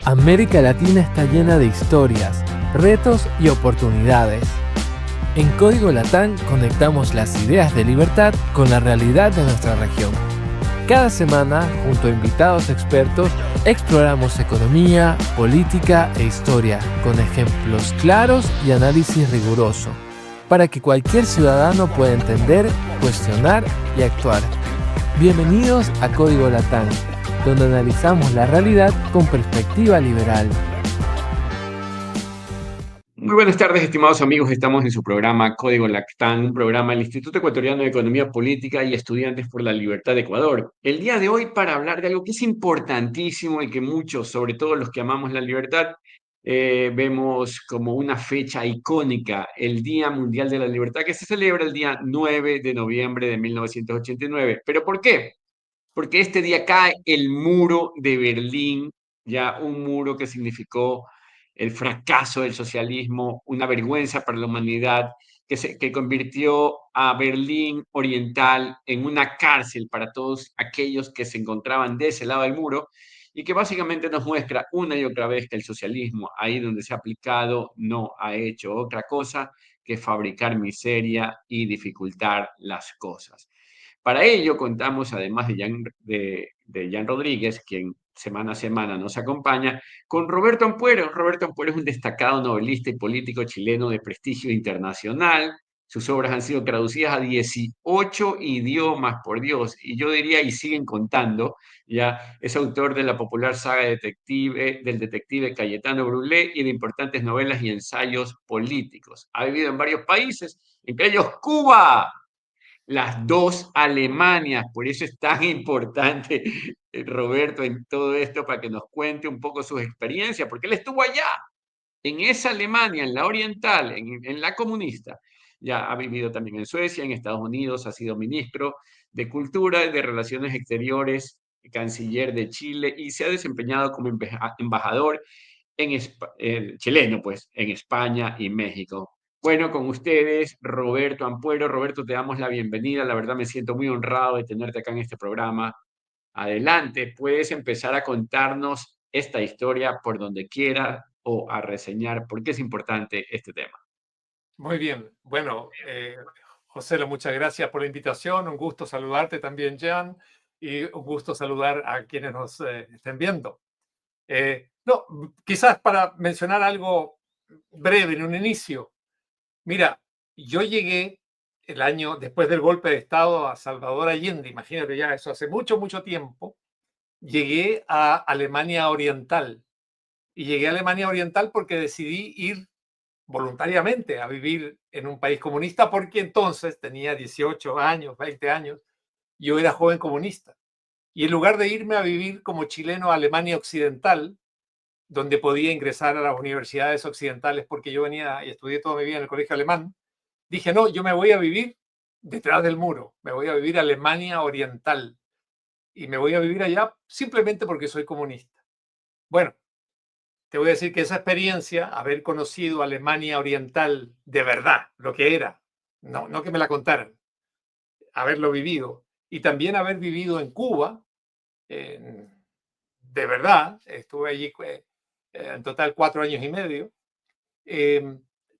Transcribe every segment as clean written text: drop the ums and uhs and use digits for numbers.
América Latina está llena de historias, retos y oportunidades. En Código Latán conectamos las ideas de libertad con la realidad de nuestra región. Cada semana, junto a invitados expertos, exploramos economía, política e historia con ejemplos claros y análisis riguroso, para que cualquier ciudadano pueda entender, cuestionar y actuar. Bienvenidos a Código Latán, donde analizamos la realidad con perspectiva liberal. Muy buenas tardes, estimados amigos. Estamos en su programa Código Latán, un programa del Instituto Ecuatoriano de Economía Política y Estudiantes por la Libertad de Ecuador. El día de hoy para hablar de algo que es importantísimo y que muchos, sobre todo los que amamos la libertad, vemos como una fecha icónica, el Día Mundial de la Libertad, que se celebra el día 9 de noviembre de 1989. ¿Pero por qué? Porque este día cae el muro de Berlín, ya un muro que significó el fracaso del socialismo, una vergüenza para la humanidad, que convirtió a Berlín Oriental en una cárcel para todos aquellos que se encontraban de ese lado del muro y que básicamente nos muestra una y otra vez que el socialismo, ahí donde se ha aplicado, no ha hecho otra cosa que fabricar miseria y dificultar las cosas. Para ello contamos, además de Jan Rodríguez, quien semana a semana nos acompaña, con Roberto Ampuero. Roberto Ampuero es un destacado novelista y político chileno de prestigio internacional. Sus obras han sido traducidas a 18 idiomas, por Dios, y yo diría, y siguen contando. Ya es autor de la popular saga del detective Cayetano Brulé y de importantes novelas y ensayos políticos. Ha vivido en varios países, entre ellos Cuba, las dos Alemanias. Por eso es tan importante Roberto en todo esto, para que nos cuente un poco sus experiencias, porque él estuvo allá, en esa Alemania, en la oriental, en la comunista. Ya ha vivido también en Suecia, en Estados Unidos, ha sido ministro de Cultura, de Relaciones Exteriores, canciller de Chile, y se ha desempeñado como embajador chileno, pues, en España y México. Bueno, con ustedes, Roberto Ampuero. Roberto, te damos la bienvenida. La verdad me siento muy honrado de tenerte acá en este programa. Adelante, puedes empezar a contarnos esta historia por donde quieras o a reseñar por qué es importante este tema. Muy bien. Bueno, José, muchas gracias por la invitación. Un gusto saludarte también, Jan, y un gusto saludar a quienes nos estén viendo. No, quizás para mencionar algo breve en un inicio. Mira, yo llegué el año después del golpe de Estado a Salvador Allende, imagínate ya, eso hace mucho, mucho tiempo. Llegué a Alemania Oriental. Y llegué a Alemania Oriental porque decidí ir voluntariamente a vivir en un país comunista, porque entonces tenía 18 años, 20 años, yo era joven comunista. Y en lugar de irme a vivir como chileno a Alemania Occidental, donde podía ingresar a las universidades occidentales, porque yo venía y estudié toda mi vida en el colegio alemán, dije, no, yo me voy a vivir detrás del muro, me voy a vivir a Alemania Oriental y me voy a vivir allá simplemente porque soy comunista. Bueno, te voy a decir que esa experiencia, haber conocido Alemania Oriental de verdad, lo que era, no que me la contaran, haberlo vivido, y también haber vivido en Cuba, de verdad, estuve allí en total 4 años y medio,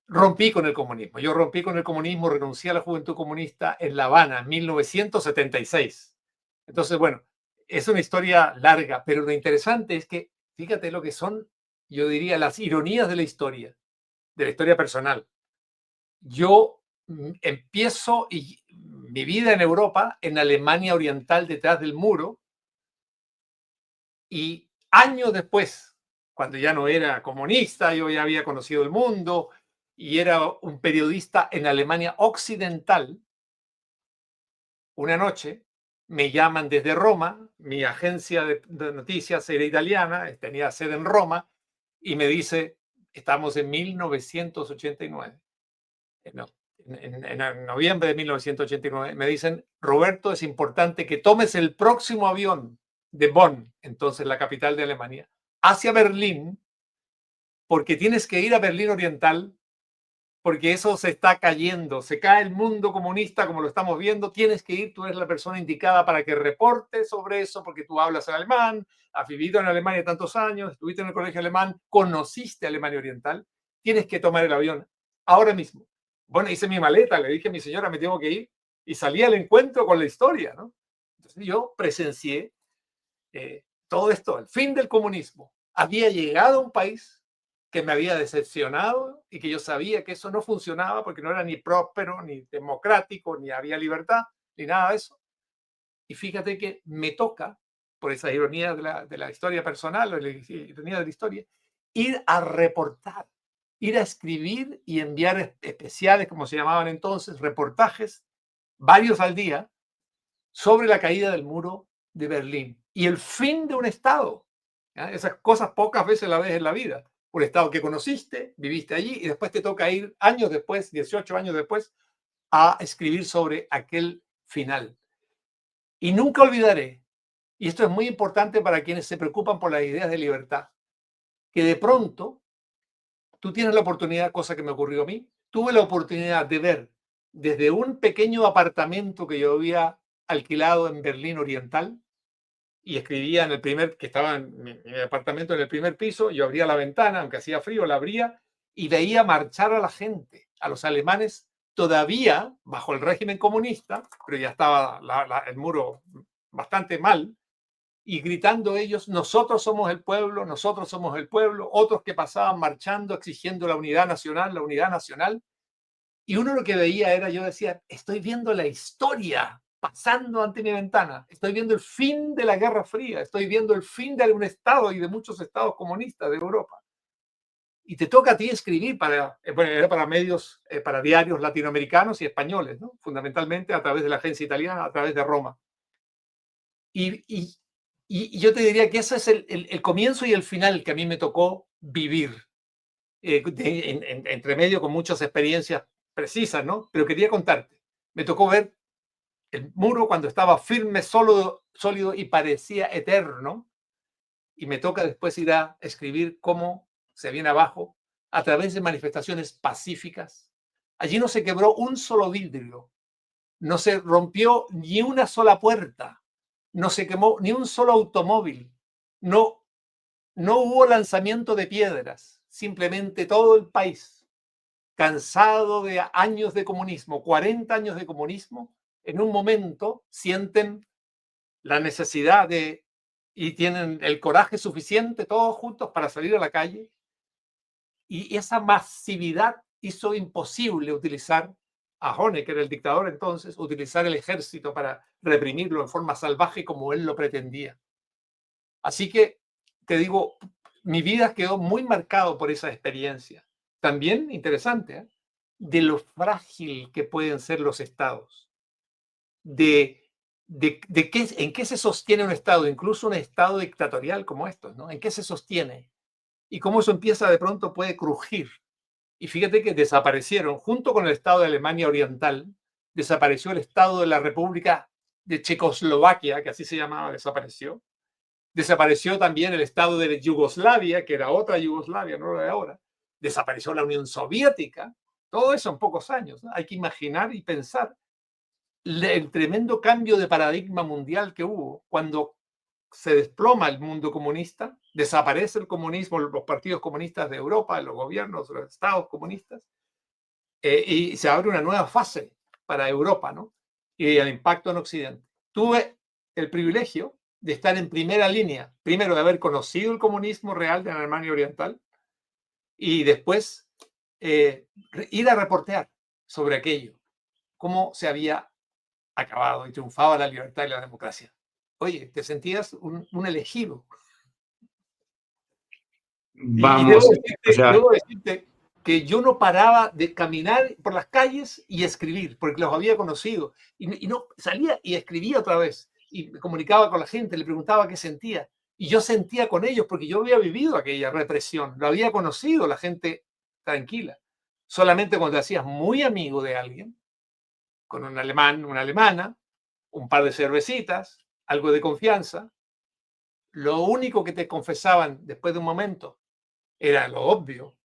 rompí con el comunismo. Yo rompí con el comunismo, renuncié a la Juventud Comunista en La Habana en 1976. Entonces, bueno, es una historia larga, pero lo interesante es que, fíjate lo que son, yo diría, las ironías de la historia personal. Yo empiezo mi vida en Europa, en Alemania Oriental, detrás del muro, y años después, cuando ya no era comunista, yo ya había conocido el mundo y era un periodista en Alemania Occidental, una noche me llaman desde Roma, mi agencia de noticias era italiana, tenía sede en Roma, y me dice, estamos en 1989, en noviembre de 1989, me dicen, Roberto, es importante que tomes el próximo avión de Bonn, entonces la capital de Alemania, hacia Berlín, porque tienes que ir a Berlín Oriental, porque eso se está cayendo, se cae el mundo comunista como lo estamos viendo, tienes que ir, tú eres la persona indicada para que reporte sobre eso, porque tú hablas alemán, has vivido en Alemania tantos años, estuviste en el colegio alemán, conociste Alemania Oriental, tienes que tomar el avión ahora mismo. Bueno, hice mi maleta, le dije a mi señora, me tengo que ir, y salí al encuentro con la historia, ¿no? Entonces yo presencié todo esto, el fin del comunismo. Había llegado a un país que me había decepcionado y que yo sabía que eso no funcionaba porque no era ni próspero, ni democrático, ni había libertad, ni nada de eso. Y fíjate que me toca, por esa ironía de la historia personal, o la ironía de la historia, ir a reportar, ir a escribir y enviar especiales, como se llamaban entonces, reportajes, varios al día, sobre la caída del muro de Berlín y el fin de un Estado. ¿Ya? Esas cosas pocas veces la ves en la vida. Un Estado que conociste, viviste allí y después te toca ir años después, 18 años después, a escribir sobre aquel final. Y nunca olvidaré, y esto es muy importante para quienes se preocupan por las ideas de libertad, que de pronto tú tienes la oportunidad, cosa que me ocurrió a mí, tuve la oportunidad de ver desde un pequeño apartamento que yo había alquilado en Berlín Oriental y escribía en el primer, que estaba en mi apartamento en el primer piso, yo abría la ventana, aunque hacía frío, la abría y veía marchar a la gente, a los alemanes, todavía bajo el régimen comunista, pero ya estaba el muro bastante mal, y gritando ellos, nosotros somos el pueblo, nosotros somos el pueblo, otros que pasaban marchando, exigiendo la unidad nacional, y uno lo que veía era, yo decía, estoy viendo la historia pasando ante mi ventana, estoy viendo el fin de la Guerra Fría, estoy viendo el fin de un Estado y de muchos estados comunistas de Europa. Y te toca a ti escribir bueno, era para medios, para diarios latinoamericanos y españoles, ¿no? Fundamentalmente a través de la agencia italiana, a través de Roma. Y yo te diría que ese es el comienzo y el final que a mí me tocó vivir, entre medio con muchas experiencias precisas, ¿no? Pero quería contarte, me tocó ver el muro cuando estaba firme, sólido y parecía eterno, y me toca después ir a escribir cómo se viene abajo a través de manifestaciones pacíficas. Allí no se quebró un solo vidrio, no se rompió ni una sola puerta, no se quemó ni un solo automóvil, no hubo lanzamiento de piedras, simplemente todo el país, cansado de años de comunismo, 40 años de comunismo, en un momento sienten la necesidad y tienen el coraje suficiente todos juntos para salir a la calle, y esa masividad hizo imposible utilizar a Honecker, el dictador entonces, utilizar el ejército para reprimirlo en forma salvaje como él lo pretendía. Así que, te digo, mi vida quedó muy marcado por esa experiencia. También interesante, de lo frágil que pueden ser los estados, en qué se sostiene un estado, incluso un estado dictatorial como estos, ¿no? ¿En qué se sostiene? Y cómo eso empieza de pronto puede crujir. Y fíjate que desaparecieron, junto con el Estado de Alemania Oriental, desapareció el Estado de la República de Checoslovaquia, que así se llamaba, desapareció. Desapareció también el Estado de Yugoslavia, que era otra Yugoslavia, no la de ahora. Desapareció la Unión Soviética. Todo eso en pocos años, ¿no? Hay que imaginar y pensar el tremendo cambio de paradigma mundial que hubo cuando se desploma el mundo comunista, desaparece el comunismo, los partidos comunistas de Europa, los gobiernos, los estados comunistas, y se abre una nueva fase para Europa, ¿no? Y el impacto en Occidente. Tuve el privilegio de estar en primera línea, primero de haber conocido el comunismo real de Alemania Oriental y después ir a reportear sobre aquello, cómo se había acabado y triunfaba la libertad y la democracia. Oye, te sentías un elegido. Y Vamos, o sea, debo decirte que yo no paraba de caminar por las calles y escribir, porque los había conocido. Y no salía y escribía otra vez. Y me comunicaba con la gente, le preguntaba qué sentía. Y yo sentía con ellos, porque yo había vivido aquella represión, lo había conocido, la gente tranquila. Solamente cuando te hacías muy amigo de alguien, con un alemán, una alemana, un par de cervecitas, algo de confianza, lo único que te confesaban después de un momento era lo obvio.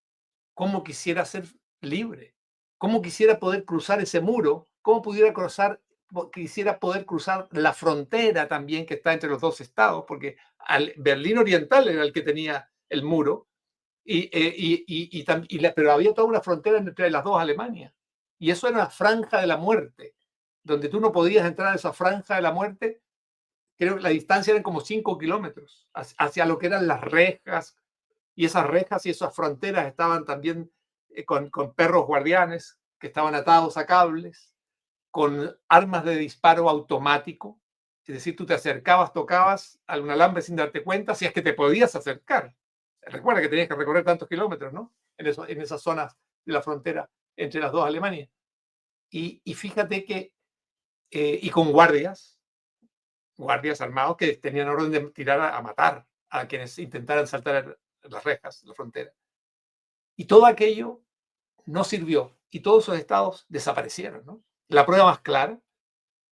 Cómo quisiera ser libre, cómo quisiera poder cruzar ese muro, cómo pudiera quisiera poder cruzar la frontera también que está entre los dos estados, porque Berlín Oriental era el que tenía el muro, pero había toda una frontera entre las dos Alemanias. Y eso era una franja de la muerte, donde tú no podías entrar a esa franja de la muerte. Creo que la distancia eran como 5 kilómetros hacia lo que eran las rejas, y esas rejas y esas fronteras estaban también con perros guardianes que estaban atados a cables, con armas de disparo automático. Es decir, tú te acercabas, tocabas a un alambre sin darte cuenta, si es que te podías acercar. Recuerda que tenías que recorrer tantos kilómetros, ¿no? En esas zonas de la frontera entre las dos Alemanias. Y fíjate que, y con guardias armados que tenían orden de tirar a matar a quienes intentaran saltar las rejas, la frontera. Y todo aquello no sirvió y todos esos estados desaparecieron, ¿no? La prueba más clara,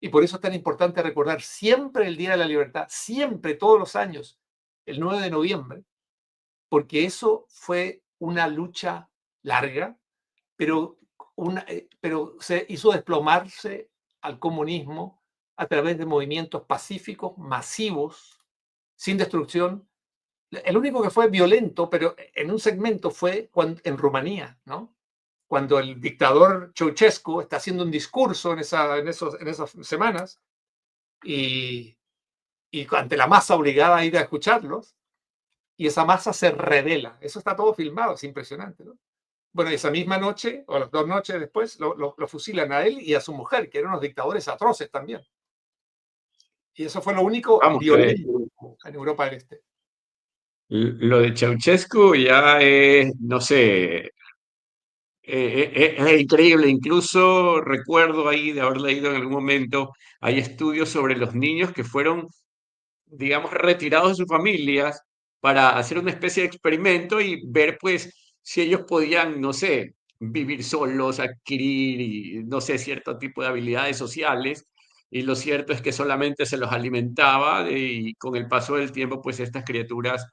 y por eso es tan importante recordar siempre el Día de la Libertad, siempre, todos los años, el 9 de noviembre, porque eso fue una lucha larga, pero se hizo desplomarse al comunismo a través de movimientos pacíficos, masivos, sin destrucción. El único que fue violento, pero en un segmento, fue en Rumanía, ¿no? Cuando el dictador Ceausescu está haciendo un discurso en esas semanas y ante la masa obligada a ir a escucharlos, y esa masa se revela. Eso está todo filmado, es impresionante, ¿no? Bueno, esa misma noche, o las 2 noches después, lo fusilan a él y a su mujer, que eran unos dictadores atroces también. Y eso fue lo único Vamos, violento en Europa del Este. lo de Ceausescu ya es, no sé, es increíble. Incluso recuerdo ahí de haber leído en algún momento, hay estudios sobre los niños que fueron, digamos, retirados de sus familias para hacer una especie de experimento y ver, pues, si ellos podían, no sé, vivir solos, adquirir, no sé, cierto tipo de habilidades sociales. Y lo cierto es que solamente se los alimentaba y con el paso del tiempo, pues, estas criaturas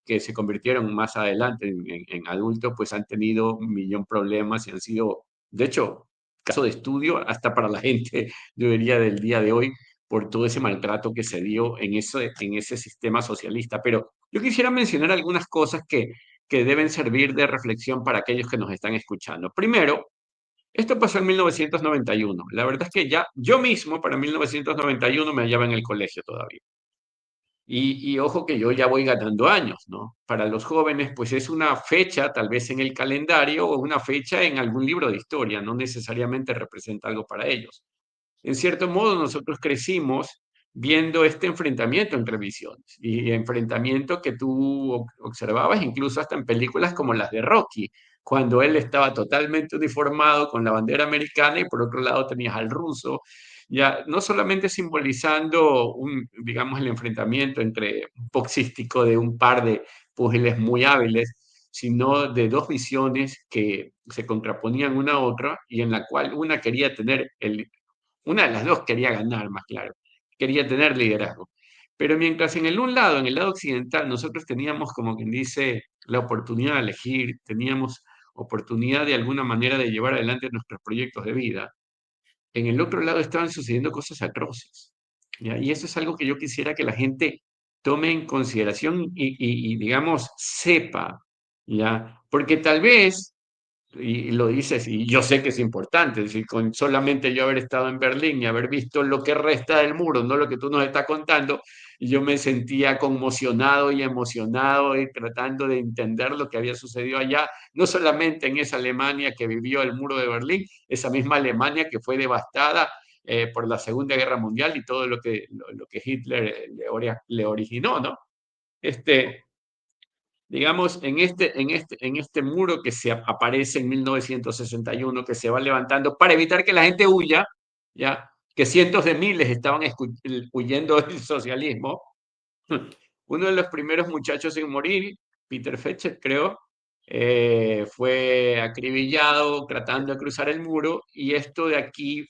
que se convirtieron más adelante en adultos, pues han tenido un millón de problemas y han sido, de hecho, caso de estudio hasta para la gente debería del día de hoy por todo ese maltrato que se dio en ese sistema socialista. Pero yo quisiera mencionar algunas cosas que deben servir de reflexión para aquellos que nos están escuchando. Primero, esto pasó en 1991. La verdad es que ya yo mismo para 1991 me hallaba en el colegio todavía. Y ojo que yo ya voy ganando años, ¿no? Para los jóvenes, pues es una fecha tal vez en el calendario o una fecha en algún libro de historia, no necesariamente representa algo para ellos. En cierto modo, nosotros crecimos viendo este enfrentamiento entre visiones y enfrentamiento que tú observabas incluso hasta en películas como las de Rocky, cuando él estaba totalmente uniformado con la bandera americana y por otro lado tenías al ruso, ya no solamente simbolizando digamos, el enfrentamiento entre boxístico de un par de púgiles muy hábiles, sino de dos visiones que se contraponían una a otra y en la cual una quería tener una de las dos quería ganar, más claro, quería tener liderazgo. Pero mientras en el un lado, en el lado occidental, nosotros teníamos, como quien dice, la oportunidad de elegir, teníamos oportunidad de alguna manera de llevar adelante nuestros proyectos de vida, en el otro lado estaban sucediendo cosas atroces. ¿Ya? Y eso es algo que yo quisiera que la gente tome en consideración digamos, sepa, ¿ya? Porque tal vez y lo dices, y yo sé que es importante, es decir, con solamente yo haber estado en Berlín y haber visto lo que resta del muro, no lo que tú nos estás contando, y yo me sentía conmocionado y emocionado y tratando de entender lo que había sucedido allá, no solamente en esa Alemania que vivió el muro de Berlín, esa misma Alemania que fue devastada por la Segunda Guerra Mundial y todo lo que Hitler le originó, ¿no? Este, digamos, en este muro que se aparece en 1961, que se va levantando para evitar que la gente huya, ya que cientos de miles estaban huyendo del socialismo. Uno de los primeros muchachos en morir, Peter Fetchet, creo, fue acribillado tratando de cruzar el muro y esto de aquí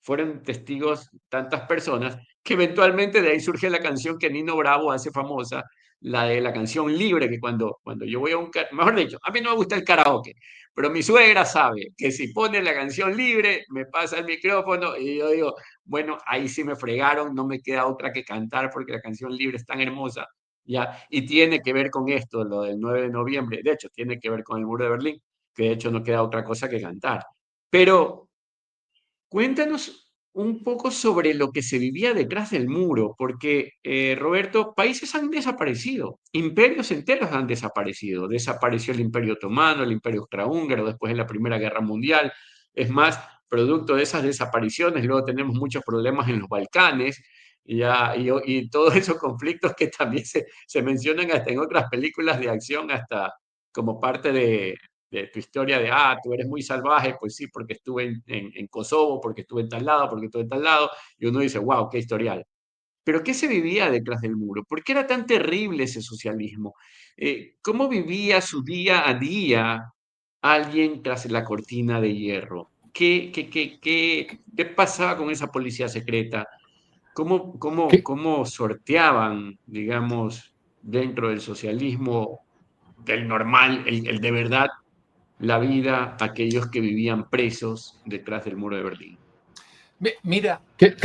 fueron testigos tantas personas que eventualmente de ahí surge la canción que Nino Bravo hace famosa la de la canción libre, que cuando yo voy a mejor dicho, a mí no me gusta el karaoke, pero mi suegra sabe que si pone la canción libre, me pasa el micrófono y yo digo, bueno, ahí sí me fregaron, no me queda otra que cantar porque la canción libre es tan hermosa, ya, y tiene que ver con esto, lo del 9 de noviembre, de hecho, tiene que ver con el muro de Berlín, que de hecho no queda otra cosa que cantar. Pero cuéntanos un poco sobre lo que se vivía detrás del muro, porque, Roberto, países han desaparecido, imperios enteros han desaparecido. Desapareció el Imperio Otomano, el Imperio Austrohúngaro después de la Primera Guerra Mundial. Es más, producto de esas desapariciones, luego tenemos muchos problemas en los Balcanes y todos esos conflictos que también se mencionan hasta en otras películas de acción, hasta como parte de tu historia de, tú eres muy salvaje, pues sí, porque estuve en Kosovo, porque estuve en tal lado, porque estuve en tal lado, y uno dice, wow, qué historial. Pero ¿qué se vivía detrás del muro? ¿Por qué era tan terrible ese socialismo? ¿Cómo vivía su día a día alguien tras la cortina de hierro? ¿Qué pasaba con esa policía secreta? ¿Qué, ¿Cómo sorteaban, digamos, dentro del socialismo, del normal, el de verdad, la vida a aquellos que vivían presos detrás del muro de Berlín? Mira,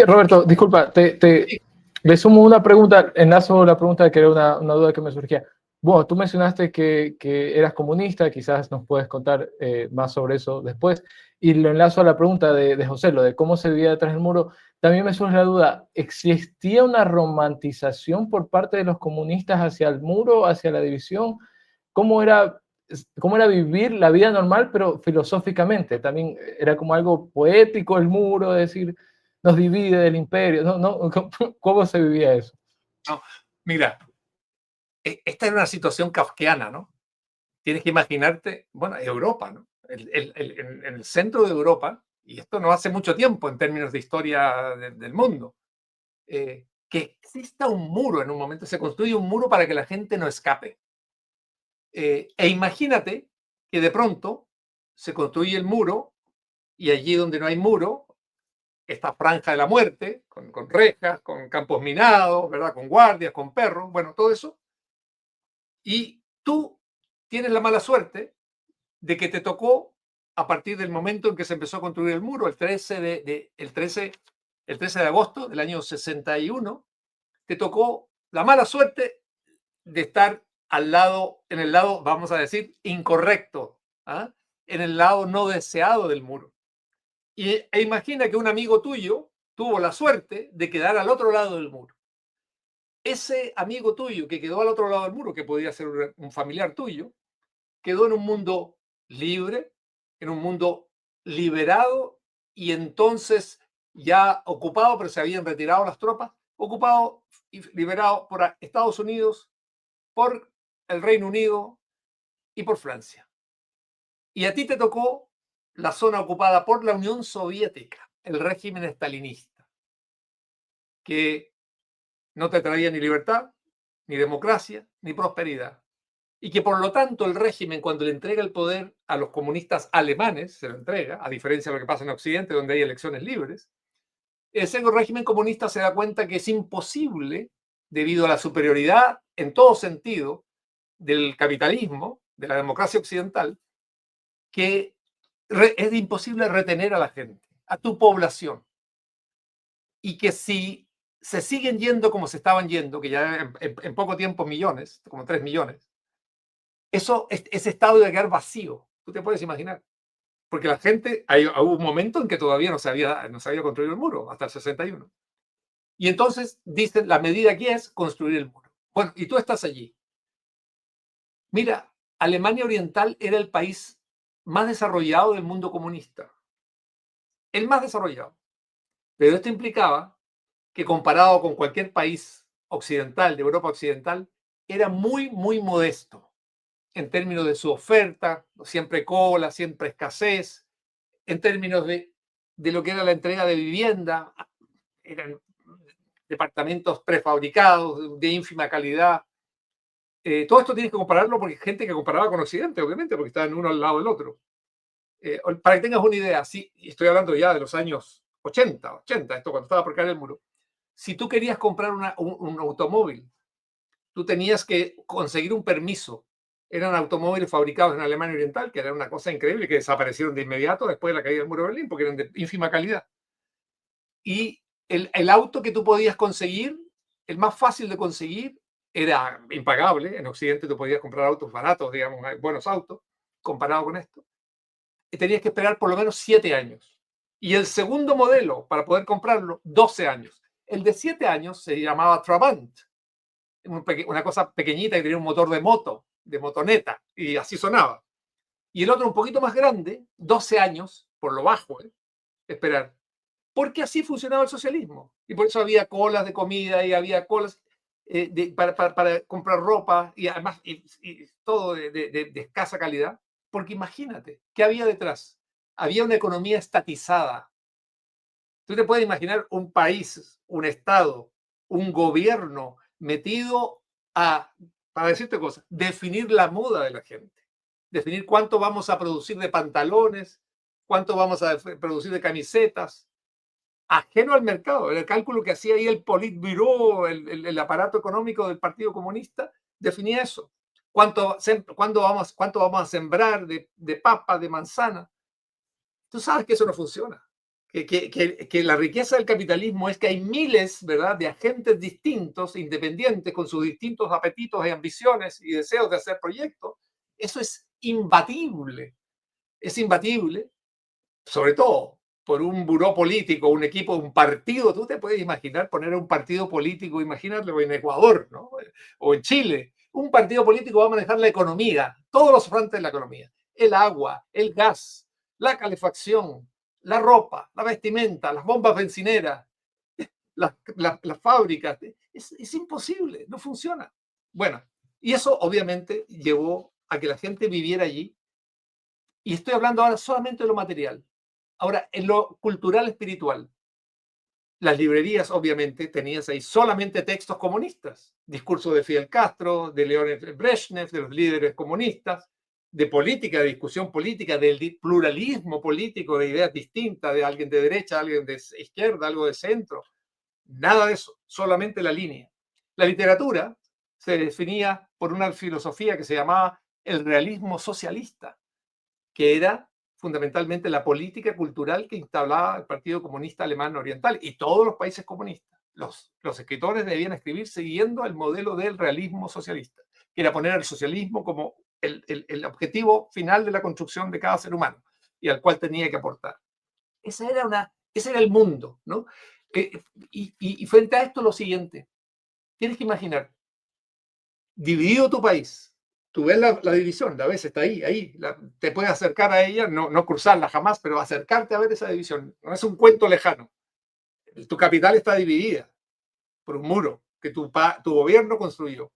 Roberto, disculpa, le sumo una pregunta, enlazo la pregunta que era una duda que me surgía. Bueno, tú mencionaste que eras comunista, quizás nos puedes contar más sobre eso después, y lo enlazo a la pregunta de José, lo de cómo se vivía detrás del muro. También me surge la duda, ¿existía una romantización por parte de los comunistas hacia el muro, hacia la división? ¿Cómo era, cómo era vivir la vida normal, pero filosóficamente? También era como algo poético el muro, es decir, nos divide del imperio. No, no, ¿cómo se vivía eso? no, mira, esta era una situación kafkiana, ¿no? Tienes que imaginarte, bueno, Europa, ¿no? En el centro de Europa, y esto no hace mucho tiempo en términos de historia del mundo, que exista un muro en un momento, se construye un muro para que la gente no escape. E imagínate que de pronto se construye el muro y allí donde no hay muro, esta franja de la muerte, con rejas, con campos minados, ¿verdad? Con guardias, con perros, bueno, todo eso. Y tú tienes la mala suerte de que te tocó a partir del momento en que se empezó a construir el muro, el 13 de agosto del año 61, te tocó la mala suerte de estar al lado, en el lado, vamos a decir, incorrecto, ¿ah? En el lado no deseado del muro. E imagina que un amigo tuyo tuvo la suerte de quedar al otro lado del muro. Ese amigo tuyo que quedó al otro lado del muro, que podía ser un familiar tuyo, quedó en un mundo libre, en un mundo liberado y entonces ya ocupado, pero se habían retirado las tropas, ocupado y liberado por Estados Unidos, por el Reino Unido y por Francia. Y a ti te tocó la zona ocupada por la Unión Soviética, el régimen estalinista, que no te traía ni libertad, ni democracia, ni prosperidad. Y que por lo tanto el régimen, cuando le entrega el poder a los comunistas alemanes, se lo entrega, a diferencia de lo que pasa en Occidente, donde hay elecciones libres, ese régimen comunista se da cuenta que es imposible, debido a la superioridad en todo sentido del capitalismo, de la democracia occidental, que es imposible retener a la gente, a tu población. Y que si se siguen yendo como se estaban yendo, que ya en poco tiempo millones, como 3 millones, ese estado iba a quedar vacío. Tú te puedes imaginar. Porque la gente, hubo un momento en que todavía no se había construido el muro, hasta el 61. Y entonces dicen, la medida aquí es construir el muro. Bueno, y tú estás allí. Mira, Alemania Oriental era el país más desarrollado del mundo comunista. El más desarrollado. Pero esto implicaba que comparado con cualquier país occidental, de Europa occidental, era muy, muy modesto en términos de su oferta, siempre cola, siempre escasez, en términos de lo que era la entrega de vivienda, eran departamentos prefabricados de ínfima calidad. Todo esto tienes que compararlo porque hay gente que comparaba con Occidente, obviamente, porque estaban uno al lado del otro. Para que tengas una idea, sí, estoy hablando ya de los años 80, esto cuando estaba por caer el muro. Si tú querías comprar un automóvil tú tenías que conseguir un permiso. Eran automóviles fabricados en Alemania Oriental, que era una cosa increíble, que desaparecieron de inmediato después de la caída del muro de Berlín, porque eran de ínfima calidad. Y el auto que tú podías conseguir, el más fácil de conseguir, era impagable. En Occidente tú podías comprar autos baratos, digamos, buenos autos, comparado con esto. Y tenías que esperar por lo menos 7 años. Y el segundo modelo, para poder comprarlo, 12 años. El de 7 años se llamaba Trabant, una cosa pequeñita que tenía un motor de motoneta, y así sonaba. Y el otro un poquito más grande, 12 años, por lo bajo, esperar. Porque así funcionaba el socialismo. Y por eso había colas de comida y había colas para comprar ropa y además y todo de escasa calidad. Porque imagínate, ¿qué había detrás? Había una economía estatizada. Tú te puedes imaginar un país, un estado, un gobierno metido para decirte cosas, definir la moda de la gente, definir cuánto vamos a producir de pantalones, cuánto vamos a producir de camisetas, ajeno al mercado. El cálculo que hacía ahí el Politburo, el aparato económico del Partido Comunista, definía eso. ¿Cuánto vamos a sembrar de papa, de manzana? Tú sabes que eso no funciona. Que la riqueza del capitalismo es que hay miles, ¿verdad?, de agentes distintos, independientes, con sus distintos apetitos y ambiciones y deseos de hacer proyectos. Eso es imbatible. Es imbatible, sobre todo por un buró político, un equipo, un partido. Tú te puedes imaginar poner un partido político, imagínatelo en Ecuador, ¿no?, o en Chile. Un partido político va a manejar la economía, todos los frentes de la economía: el agua, el gas, la calefacción, la ropa, la vestimenta, las bombas bencineras, las fábricas. Es imposible, no funciona. Bueno, y eso obviamente llevó a que la gente viviera allí. Y estoy hablando ahora solamente de lo material. Ahora, en lo cultural espiritual, las librerías obviamente tenías ahí solamente textos comunistas, discursos de Fidel Castro, de Leonid Brezhnev, de los líderes comunistas, de política, de discusión política, del pluralismo político, de ideas distintas, de alguien de derecha, alguien de izquierda, algo de centro. Nada de eso, solamente la línea. La literatura se definía por una filosofía que se llamaba el realismo socialista, que era fundamentalmente la política cultural que instalaba el Partido Comunista Alemán Oriental y todos los países comunistas. Los escritores debían escribir siguiendo el modelo del realismo socialista, que era poner el socialismo como el objetivo final de la construcción de cada ser humano y al cual tenía que aportar. Ese era el mundo, ¿no? Y frente a esto, lo siguiente: tienes que imaginar, dividido tu país. Tú ves la división, a veces está ahí, te puedes acercar a ella, no cruzarla jamás, pero acercarte a ver esa división. No es un cuento lejano. Tu capital está dividida por un muro que tu gobierno construyó.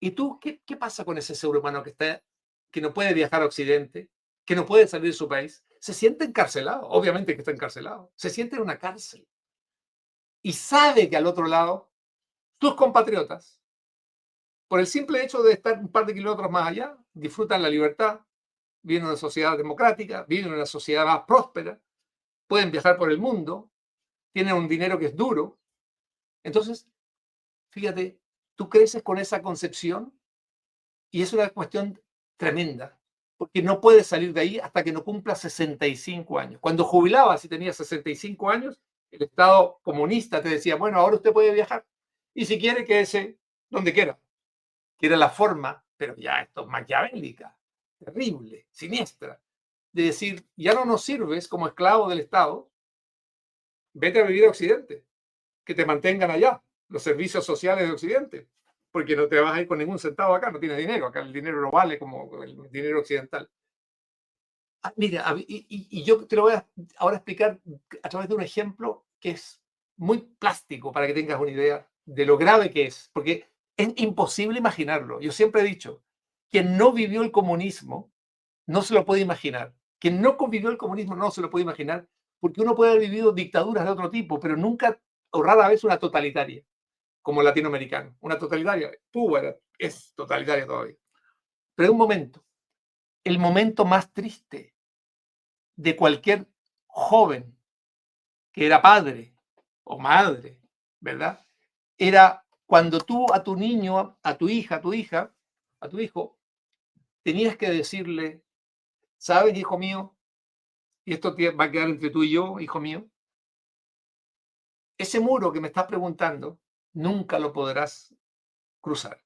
¿Y tú qué pasa con ese ser humano que no puede viajar a Occidente, que no puede salir de su país? Se siente encarcelado, obviamente que está encarcelado, se siente en una cárcel. Y sabe que al otro lado, tus compatriotas, por el simple hecho de estar un par de kilómetros más allá, disfrutan la libertad, viven en una sociedad democrática, viven en una sociedad más próspera, pueden viajar por el mundo, tienen un dinero que es duro. Entonces, fíjate, tú creces con esa concepción y es una cuestión tremenda, porque no puedes salir de ahí hasta que no cumplas 65 años. Cuando jubilabas y tenías 65 años, el Estado comunista te decía: bueno, ahora usted puede viajar, y si quiere, quédese donde quiera. Que era la forma, pero ya esto es maquiavélica, terrible, siniestra, de decir: ya no nos sirves como esclavo del Estado, vete a vivir a Occidente, que te mantengan allá, los servicios sociales de Occidente, porque no te vas a ir con ningún centavo acá, no tienes dinero, acá el dinero no vale como el dinero occidental. Mira, y yo te lo voy a ahora explicar a través de un ejemplo que es muy plástico para que tengas una idea de lo grave que es, porque es imposible imaginarlo. Yo siempre he dicho: quien no vivió el comunismo no se lo puede imaginar. Quien no convivió el comunismo no se lo puede imaginar, porque uno puede haber vivido dictaduras de otro tipo, pero nunca o rara vez una totalitaria, como el latinoamericano. Una totalitaria, Cuba es totalitaria todavía. Pero un momento, el momento más triste de cualquier joven que era padre o madre, ¿verdad?, era cuando tú a tu niño, a tu hija, a tu hijo, tenías que decirle, ¿sabes, hijo mío? Y esto va a quedar entre tú y yo, hijo mío. Ese muro que me estás preguntando, nunca lo podrás cruzar.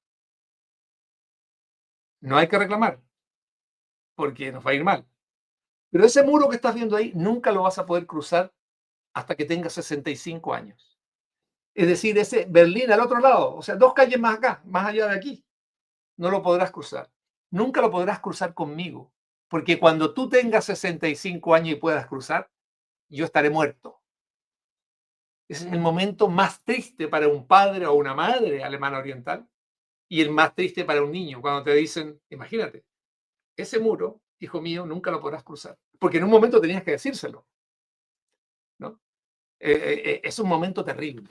No hay que reclamar, porque nos va a ir mal. Pero ese muro que estás viendo ahí, nunca lo vas a poder cruzar hasta que tengas 65 años. Es decir, ese Berlín al otro lado, o sea, 2 calles más acá, más allá de aquí, no lo podrás cruzar. Nunca lo podrás cruzar conmigo, porque cuando tú tengas 65 años y puedas cruzar, yo estaré muerto. Ese es el momento más triste para un padre o una madre alemana oriental y el más triste para un niño, cuando te dicen, imagínate, ese muro, hijo mío, nunca lo podrás cruzar, porque en un momento tenías que decírselo, ¿no? Es un momento terrible.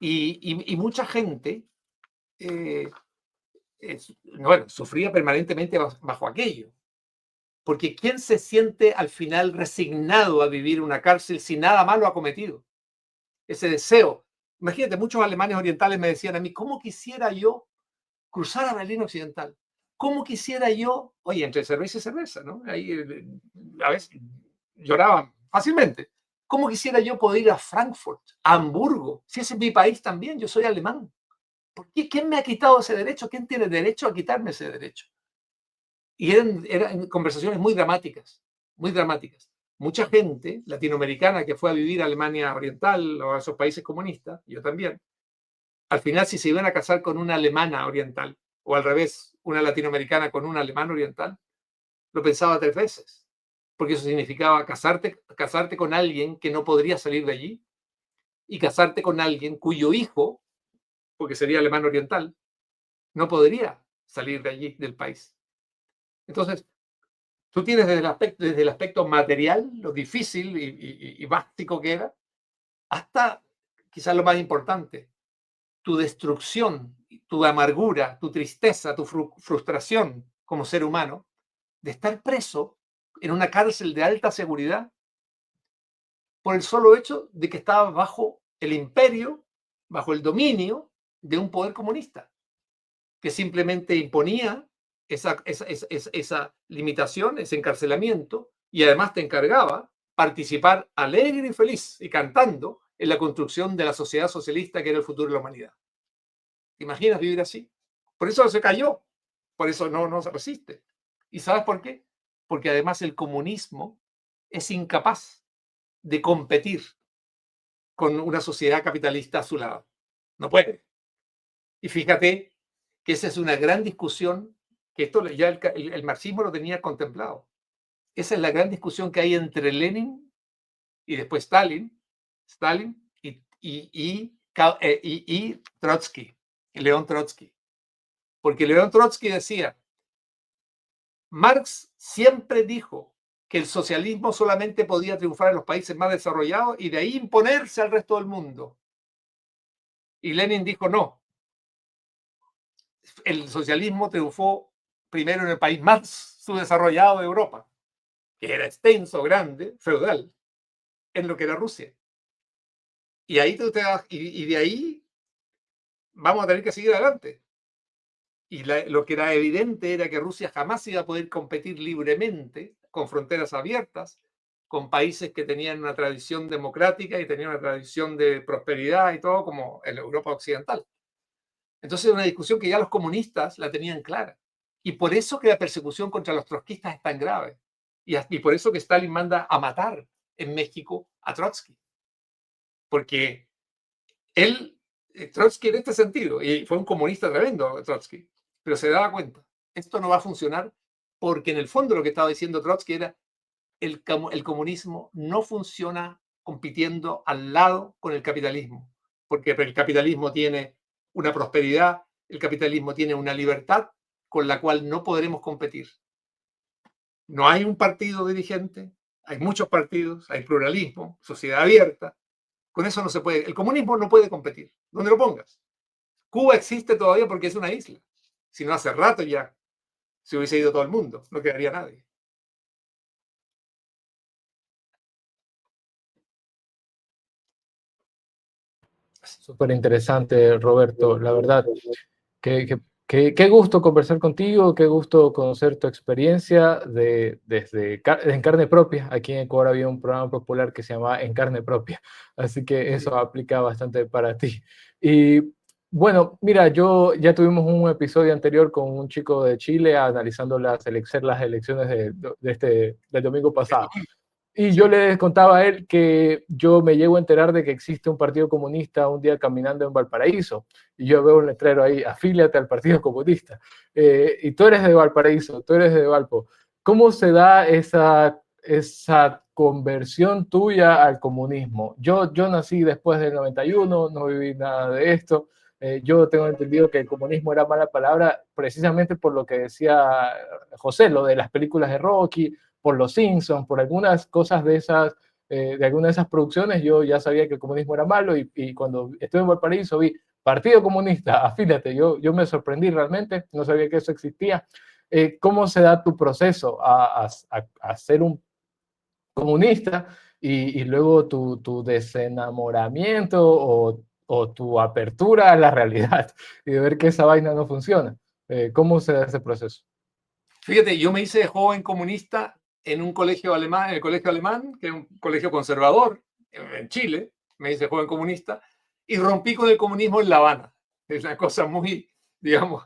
Y mucha gente bueno, sufría permanentemente bajo aquello. Porque ¿quién se siente al final resignado a vivir en una cárcel si nada malo ha cometido? Ese deseo. Imagínate, muchos alemanes orientales me decían a mí, ¿cómo quisiera yo cruzar a Berlín Occidental? ¿Cómo quisiera yo, oye, entre cerveza y cerveza, ¿no? Ahí a veces lloraban fácilmente. ¿Cómo quisiera yo poder ir a Frankfurt, a Hamburgo? Si ese es mi país también, yo soy alemán. ¿Por qué? ¿Quién me ha quitado ese derecho? ¿Quién tiene derecho a quitarme ese derecho? Y eran conversaciones muy dramáticas, muy dramáticas. Mucha gente latinoamericana que fue a vivir a Alemania Oriental o a esos países comunistas, yo también, al final si se iban a casar con una alemana oriental o al revés, una latinoamericana con un alemán oriental, lo pensaba 3 veces, porque eso significaba casarte con alguien que no podría salir de allí y casarte con alguien cuyo hijo, porque sería alemán oriental, no podría salir de allí, del país. Entonces, tú tienes desde el aspecto material, lo difícil y básico que era, hasta quizás lo más importante, tu destrucción, tu amargura, tu tristeza, tu frustración como ser humano, de estar preso en una cárcel de alta seguridad por el solo hecho de que estabas bajo el imperio, bajo el dominio de un poder comunista, que simplemente imponía esa limitación, ese encarcelamiento, y además te encargaba participar alegre y feliz y cantando en la construcción de la sociedad socialista que era el futuro de la humanidad. ¿Te imaginas vivir así? Por eso se cayó, por eso no se resiste. ¿Y sabes por qué? Porque además el comunismo es incapaz de competir con una sociedad capitalista a su lado. No puede. Y fíjate que esa es una gran discusión, que esto ya el marxismo lo tenía contemplado. Esa es la gran discusión que hay entre Lenin y después Stalin y Trotsky, León Trotsky. Porque León Trotsky decía, Marx siempre dijo que el socialismo solamente podía triunfar en los países más desarrollados y de ahí imponerse al resto del mundo. Y Lenin dijo, no, el socialismo triunfó primero en el país más subdesarrollado de Europa, que era extenso, grande, feudal, en lo que era Rusia. Y ahí y de ahí vamos a tener que seguir adelante. Y lo que era evidente era que Rusia jamás iba a poder competir libremente, con fronteras abiertas, con países que tenían una tradición democrática y tenían una tradición de prosperidad y todo, como en la Europa occidental. Entonces es una discusión que ya los comunistas la tenían clara. Y por eso que la persecución contra los trotskistas es tan grave. Y por eso que Stalin manda a matar en México a Trotsky. Porque él, Trotsky en este sentido, y fue un comunista tremendo Trotsky, pero se daba cuenta, esto no va a funcionar porque en el fondo lo que estaba diciendo Trotsky era el comunismo no funciona compitiendo al lado con el capitalismo, porque el capitalismo tiene una prosperidad, el capitalismo tiene una libertad con la cual no podremos competir. No hay un partido dirigente, hay muchos partidos, hay pluralismo, sociedad abierta. Con eso no se puede. El comunismo no puede competir, donde lo pongas. Cuba existe todavía porque es una isla. Si no, hace rato ya se hubiese ido todo el mundo, no quedaría nadie. Súper interesante, Roberto. La verdad, qué gusto conversar contigo, qué gusto conocer tu experiencia en carne propia. Aquí en Ecuador había un programa popular que se llamaba En Carne Propia, así que eso aplica bastante para ti. Y bueno, mira, yo ya tuvimos un episodio anterior con un chico de Chile analizando las elecciones del domingo pasado. Y yo Sí. le contaba a él que yo me llego a enterar de que existe un partido comunista un día caminando en Valparaíso. Y yo veo un letrero ahí, afíliate al Partido Comunista. Y tú eres de Valparaíso, tú eres de Valpo. ¿Cómo se da esa conversión tuya al comunismo? Yo nací después del 91, no viví nada de esto. Yo tengo entendido que el comunismo era mala palabra precisamente por lo que decía José, lo de las películas de Rocky, por los Simpsons, por algunas cosas de algunas de esas producciones, yo ya sabía que el comunismo era malo y cuando estuve en Valparaíso vi Partido Comunista, afílate, yo me sorprendí realmente, no sabía que eso existía. ¿Cómo se da tu proceso a ser un comunista y luego tu desenamoramiento o tu apertura a la realidad y de ver que esa vaina no funciona? ¿Cómo se da ese proceso? Fíjate, yo me hice joven comunista en un colegio alemán, en el colegio alemán, que es un colegio conservador en Chile, me hice joven comunista y rompí con el comunismo en La Habana. Es una cosa muy, digamos,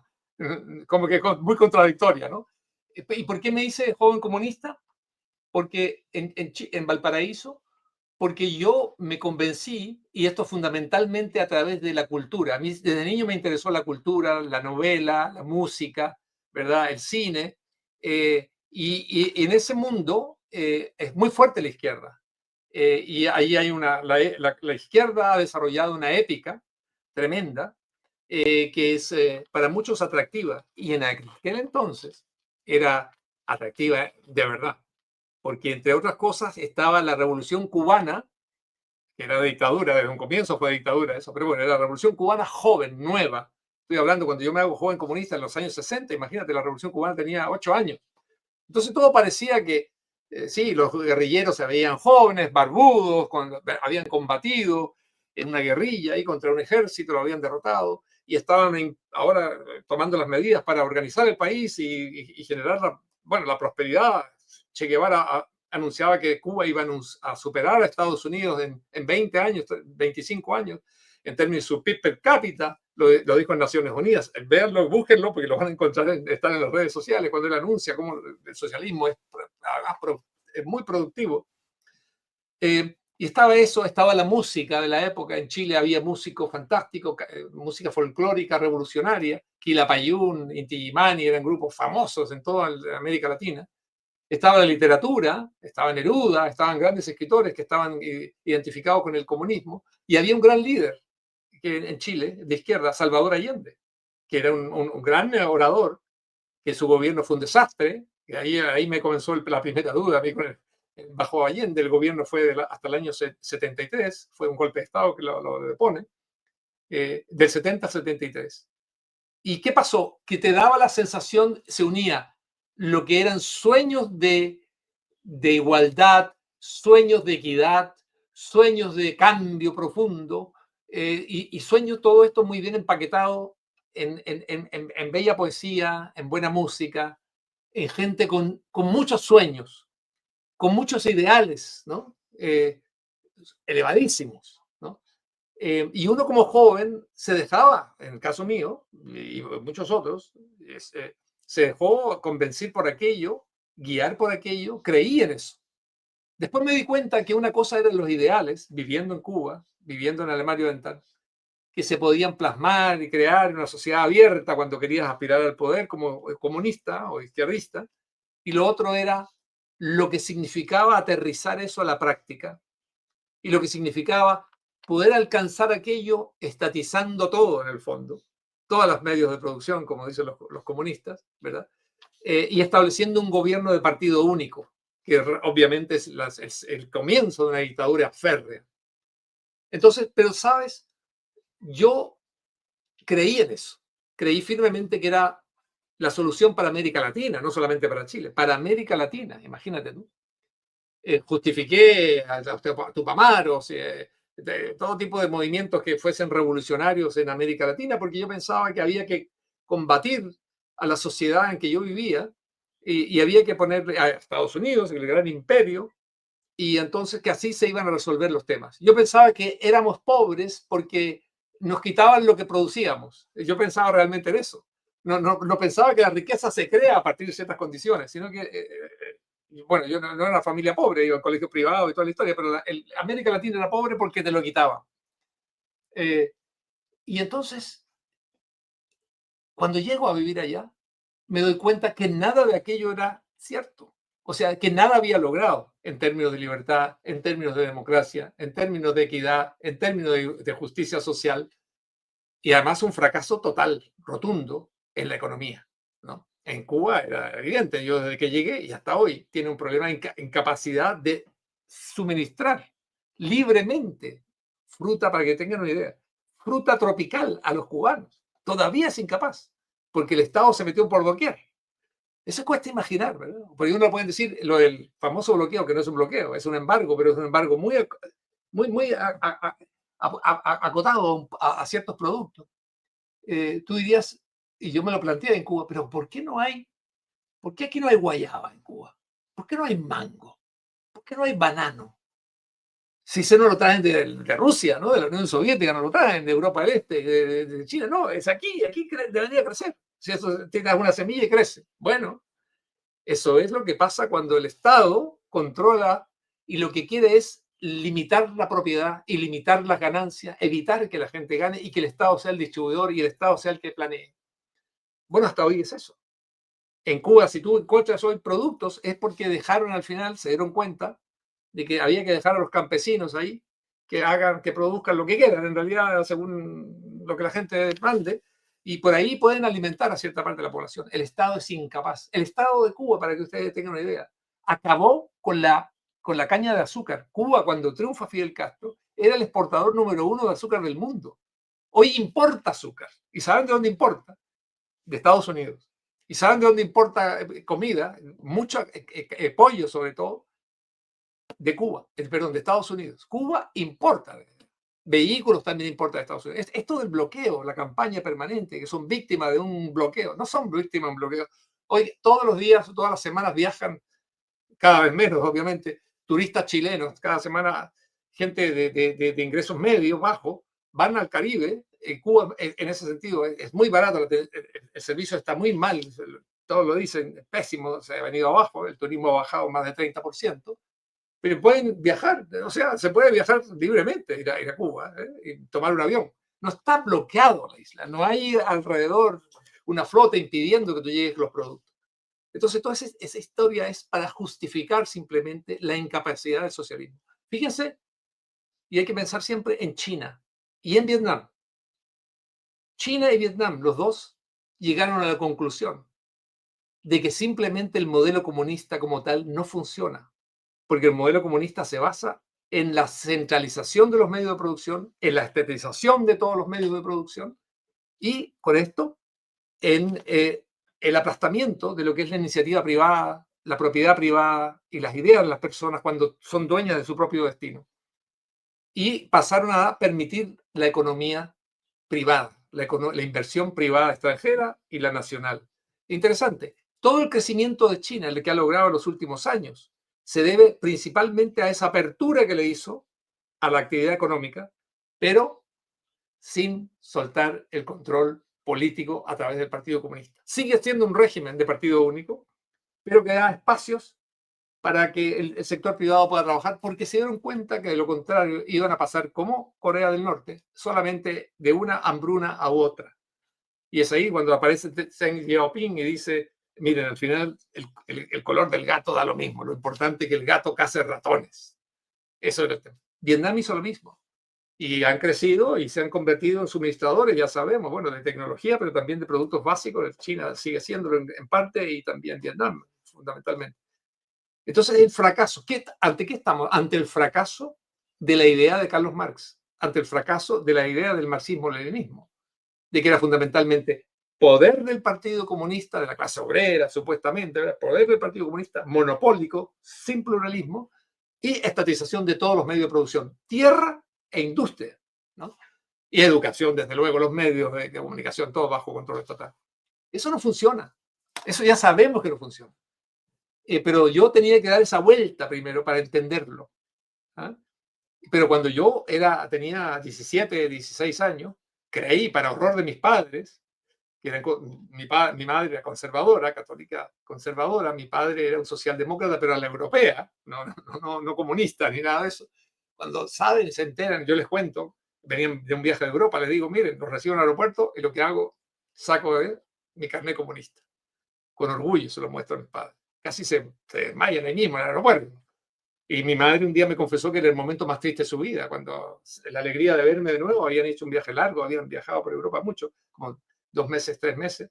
como que muy contradictoria, ¿no? ¿Y por qué me hice joven comunista? Porque en Valparaíso, porque yo me convencí, y esto fundamentalmente a través de la cultura. A mí desde niño me interesó la cultura, la novela, la música, ¿verdad? El cine. Y en ese mundo es muy fuerte la izquierda. Y ahí hay la izquierda ha desarrollado una épica tremenda que es para muchos atractiva. Y en aquel entonces era atractiva de verdad. Porque entre otras cosas estaba la Revolución Cubana, que era dictadura, desde un comienzo fue dictadura eso, pero bueno, era la Revolución Cubana joven, nueva. Estoy hablando cuando yo me hago joven comunista en los años 60, imagínate, la Revolución Cubana tenía 8 años. Entonces todo parecía que, sí, los guerrilleros se veían jóvenes, barbudos, habían combatido en una guerrilla y contra un ejército, lo habían derrotado y estaban ahora tomando las medidas para organizar el país y generar la prosperidad. Che Guevara anunciaba que Cuba iba a superar a Estados Unidos en 20 años, 25 años, en términos de su PIB per cápita, lo dijo en Naciones Unidas. Véanlo, búsquenlo, porque lo van a encontrar, están en las redes sociales, cuando él anuncia cómo el socialismo es muy productivo. Y estaba eso, estaba la música de la época. En Chile había músicos fantásticos, música folclórica revolucionaria. Quilapayún, Inti Illimani eran grupos famosos en toda América Latina. Estaba la literatura, estaba Neruda, estaban grandes escritores que estaban identificados con el comunismo. Y había un gran líder en Chile, de izquierda, Salvador Allende, que era un gran orador, que su gobierno fue un desastre. Y ahí me comenzó la primera duda. A mí bajo Allende el gobierno fue hasta el año 73, fue un golpe de Estado que lo depone, del 70 al 73. ¿Y qué pasó? Que te daba la sensación, se unía lo que eran sueños de igualdad, sueños de equidad, sueños de cambio profundo, y sueños, todo esto muy bien empaquetado en bella poesía, en buena música, en gente con muchos sueños, con muchos ideales, ¿no? Elevadísimos, ¿no? Y uno como joven se dejaba, en el caso mío y muchos otros, se dejó convencer por aquello, guiar por aquello, creí en eso. Después me di cuenta que una cosa eran los ideales, viviendo en Cuba, viviendo en Alemania Oriental, que se podían plasmar y crear una sociedad abierta cuando querías aspirar al poder como comunista o izquierdista. Y lo otro era lo que significaba aterrizar eso a la práctica y lo que significaba poder alcanzar aquello estatizando todo en el fondo, todos los medios de producción, como dicen los comunistas, ¿verdad? Y estableciendo un gobierno de partido único, que obviamente es el comienzo de una dictadura férrea. Entonces, pero sabes, yo creí en eso, creí firmemente que era la solución para América Latina, no solamente para Chile, para América Latina, imagínate tú. Justifiqué a Tupamaros, de todo tipo de movimientos que fuesen revolucionarios en América Latina, porque yo pensaba que había que combatir a la sociedad en que yo vivía y había que ponerle a Estados Unidos, el gran imperio, y entonces que así se iban a resolver los temas. Yo pensaba que éramos pobres porque nos quitaban lo que producíamos. Yo pensaba realmente en eso. No pensaba que la riqueza se crea a partir de ciertas condiciones, sino que, bueno, yo no era una familia pobre, iba a colegio privado y toda la historia, pero América Latina era pobre porque te lo quitaban. Y entonces, cuando llego a vivir allá, me doy cuenta que nada de aquello era cierto. O sea, que nada había logrado en términos de libertad, en términos de democracia, en términos de equidad, en términos de justicia social, y además un fracaso total, rotundo, en la economía, ¿no? En Cuba era evidente, yo desde que llegué y hasta hoy tiene un problema de incapacidad de suministrar libremente fruta, para que tengan una idea, fruta tropical a los cubanos. Todavía es incapaz, porque el Estado se metió por doquier. Eso cuesta imaginar, ¿verdad? Porque uno puede decir lo del famoso bloqueo, que no es un bloqueo, es un embargo, pero es un embargo muy acotado a ciertos productos. Tú dirías, y yo me lo planteé en Cuba, pero ¿por qué aquí no hay guayaba en Cuba? ¿Por qué no hay mango? ¿Por qué no hay banano? Si se no lo traen de Rusia, ¿no? De la Unión Soviética, no lo traen, de Europa del Este, de China, no, es aquí debería crecer. Si eso tiene una semilla y crece. Bueno, eso es lo que pasa cuando el Estado controla y lo que quiere es limitar la propiedad y limitar las ganancias, evitar que la gente gane y que el Estado sea el distribuidor y el Estado sea el que planee. Bueno, hasta hoy es eso. En Cuba, si tú encuentras hoy productos, es porque dejaron al final, se dieron cuenta de que había que dejar a los campesinos ahí que produzcan lo que quieran, en realidad, según lo que la gente mande, y por ahí pueden alimentar a cierta parte de la población. El Estado es incapaz. El Estado de Cuba, para que ustedes tengan una idea, acabó con la caña de azúcar. Cuba, cuando triunfa Fidel Castro, era el exportador número 1 de azúcar del mundo. Hoy importa azúcar. ¿Y saben de dónde importa? De Estados Unidos. ¿Y saben de dónde importa comida? Mucho pollo, sobre todo, de Cuba, perdón, de Estados Unidos. Cuba importa. Vehículos también importa de Estados Unidos. Esto del bloqueo, la campaña permanente, que son víctimas de un bloqueo. No son víctimas de un bloqueo. Hoy, todos los días, todas las semanas viajan, cada vez menos, obviamente, turistas chilenos. Cada semana, gente de ingresos medios, bajos, van al Caribe. En Cuba, en ese sentido, es muy barato. El servicio está muy mal. Todos lo dicen, es pésimo. Se ha venido abajo. El turismo ha bajado más de 30%. Pero pueden viajar, o sea, se puede viajar libremente, ir a Cuba, y tomar un avión. No está bloqueado la isla, no hay alrededor una flota impidiendo que tú llegues los productos. Entonces, toda esa historia es para justificar simplemente la incapacidad del socialismo. Fíjense, y hay que pensar siempre en China y en Vietnam. China y Vietnam, los dos, llegaron a la conclusión de que simplemente el modelo comunista como tal no funciona, porque el modelo comunista se basa en la centralización de los medios de producción, en la estatización de todos los medios de producción y con esto en el aplastamiento de lo que es la iniciativa privada, la propiedad privada y las ideas de las personas cuando son dueñas de su propio destino. Y pasaron a permitir la economía privada, la inversión privada extranjera y la nacional. Interesante. Todo el crecimiento de China, el que ha logrado en los últimos años, se debe principalmente a esa apertura que le hizo a la actividad económica, pero sin soltar el control político a través del Partido Comunista. Sigue siendo un régimen de partido único, pero que da espacios para que el sector privado pueda trabajar, porque se dieron cuenta que de lo contrario iban a pasar como Corea del Norte, solamente de una hambruna a otra. Y es ahí cuando aparece Deng Xiaoping y dice, miren, al final el color del gato da lo mismo, lo importante es que el gato case ratones. Eso era el tema. Vietnam hizo lo mismo. Y han crecido y se han convertido en suministradores, ya sabemos, bueno, de tecnología, pero también de productos básicos. China sigue siéndolo en parte y también Vietnam, fundamentalmente. Entonces, el fracaso. ¿Ante qué estamos? Ante el fracaso de la idea de Carlos Marx, ante el fracaso de la idea del marxismo-leninismo, de que era fundamentalmente poder del Partido Comunista, de la clase obrera, supuestamente, ¿verdad? Poder del Partido Comunista, monopólico, sin pluralismo, y estatización de todos los medios de producción. Tierra e industria, ¿no? Y educación, desde luego, los medios de comunicación, todo bajo control estatal. Eso no funciona. Eso ya sabemos que no funciona. Pero yo tenía que dar esa vuelta primero para entenderlo. ¿Ah? Pero cuando yo tenía 17, 16 años, creí, para horror de mis padres, que mi madre era conservadora, católica conservadora, mi padre era un socialdemócrata, pero a la europea, no comunista ni nada de eso. Cuando saben, se enteran, yo les cuento, venían de un viaje a Europa, les digo, miren, los recibo en el aeropuerto y lo que hago, saco mi carnet comunista. Con orgullo se lo muestro a mis padres. Casi se desmayan ahí mismo en el aeropuerto. Y mi madre un día me confesó que era el momento más triste de su vida, cuando la alegría de verme de nuevo, habían hecho un viaje largo, habían viajado por Europa mucho, como 2 meses, 3 meses,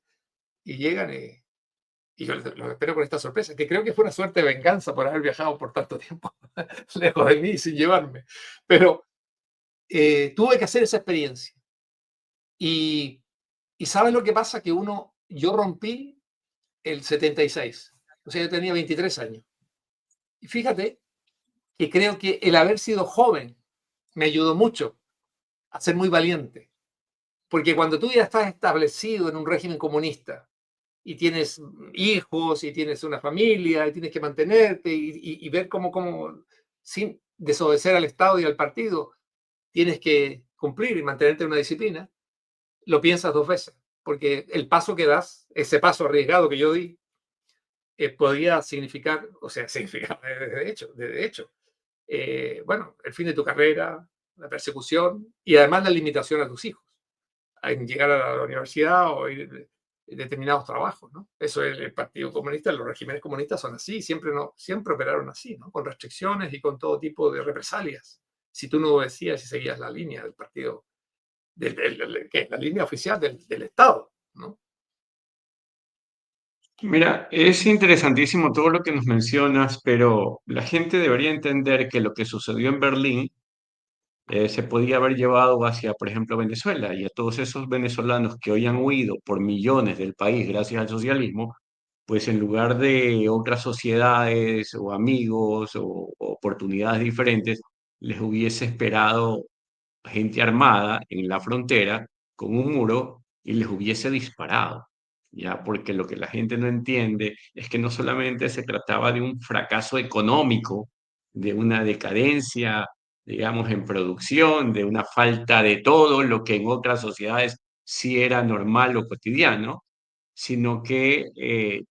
y llegan y yo los espero con esta sorpresa, que creo que fue una suerte de venganza por haber viajado por tanto tiempo lejos de mí y sin llevarme. Pero tuve que hacer esa experiencia. Y ¿sabes lo que pasa? Que yo rompí el 76, o sea, yo tenía 23 años. Y fíjate que creo que el haber sido joven me ayudó mucho a ser muy valiente. Porque cuando tú ya estás establecido en un régimen comunista y tienes hijos y tienes una familia y tienes que mantenerte y ver cómo, sin desobedecer al Estado y al partido, tienes que cumplir y mantenerte en una disciplina, lo piensas 2 veces. Porque el paso que das, ese paso arriesgado que yo di, podía significar, o sea, significaba de hecho, bueno, el fin de tu carrera, la persecución y además la limitación a tus hijos en llegar a la universidad o ir determinados trabajos, ¿no? Eso es el Partido Comunista, los regímenes comunistas son así, siempre operaron así, ¿no? Con restricciones y con todo tipo de represalias. Si tú no obedecías y seguías la línea del partido, la línea oficial del Estado, ¿no? Mira, es interesantísimo todo lo que nos mencionas, pero la gente debería entender que lo que sucedió en Berlín se podía haber llevado hacia, por ejemplo, Venezuela y a todos esos venezolanos que hoy han huido por millones del país gracias al socialismo, pues en lugar de otras sociedades o amigos o oportunidades diferentes, les hubiese esperado gente armada en la frontera con un muro y les hubiese disparado, ya, porque lo que la gente no entiende es que no solamente se trataba de un fracaso económico, de una decadencia, digamos, en producción, de una falta de todo lo que en otras sociedades sí era normal o cotidiano, sino que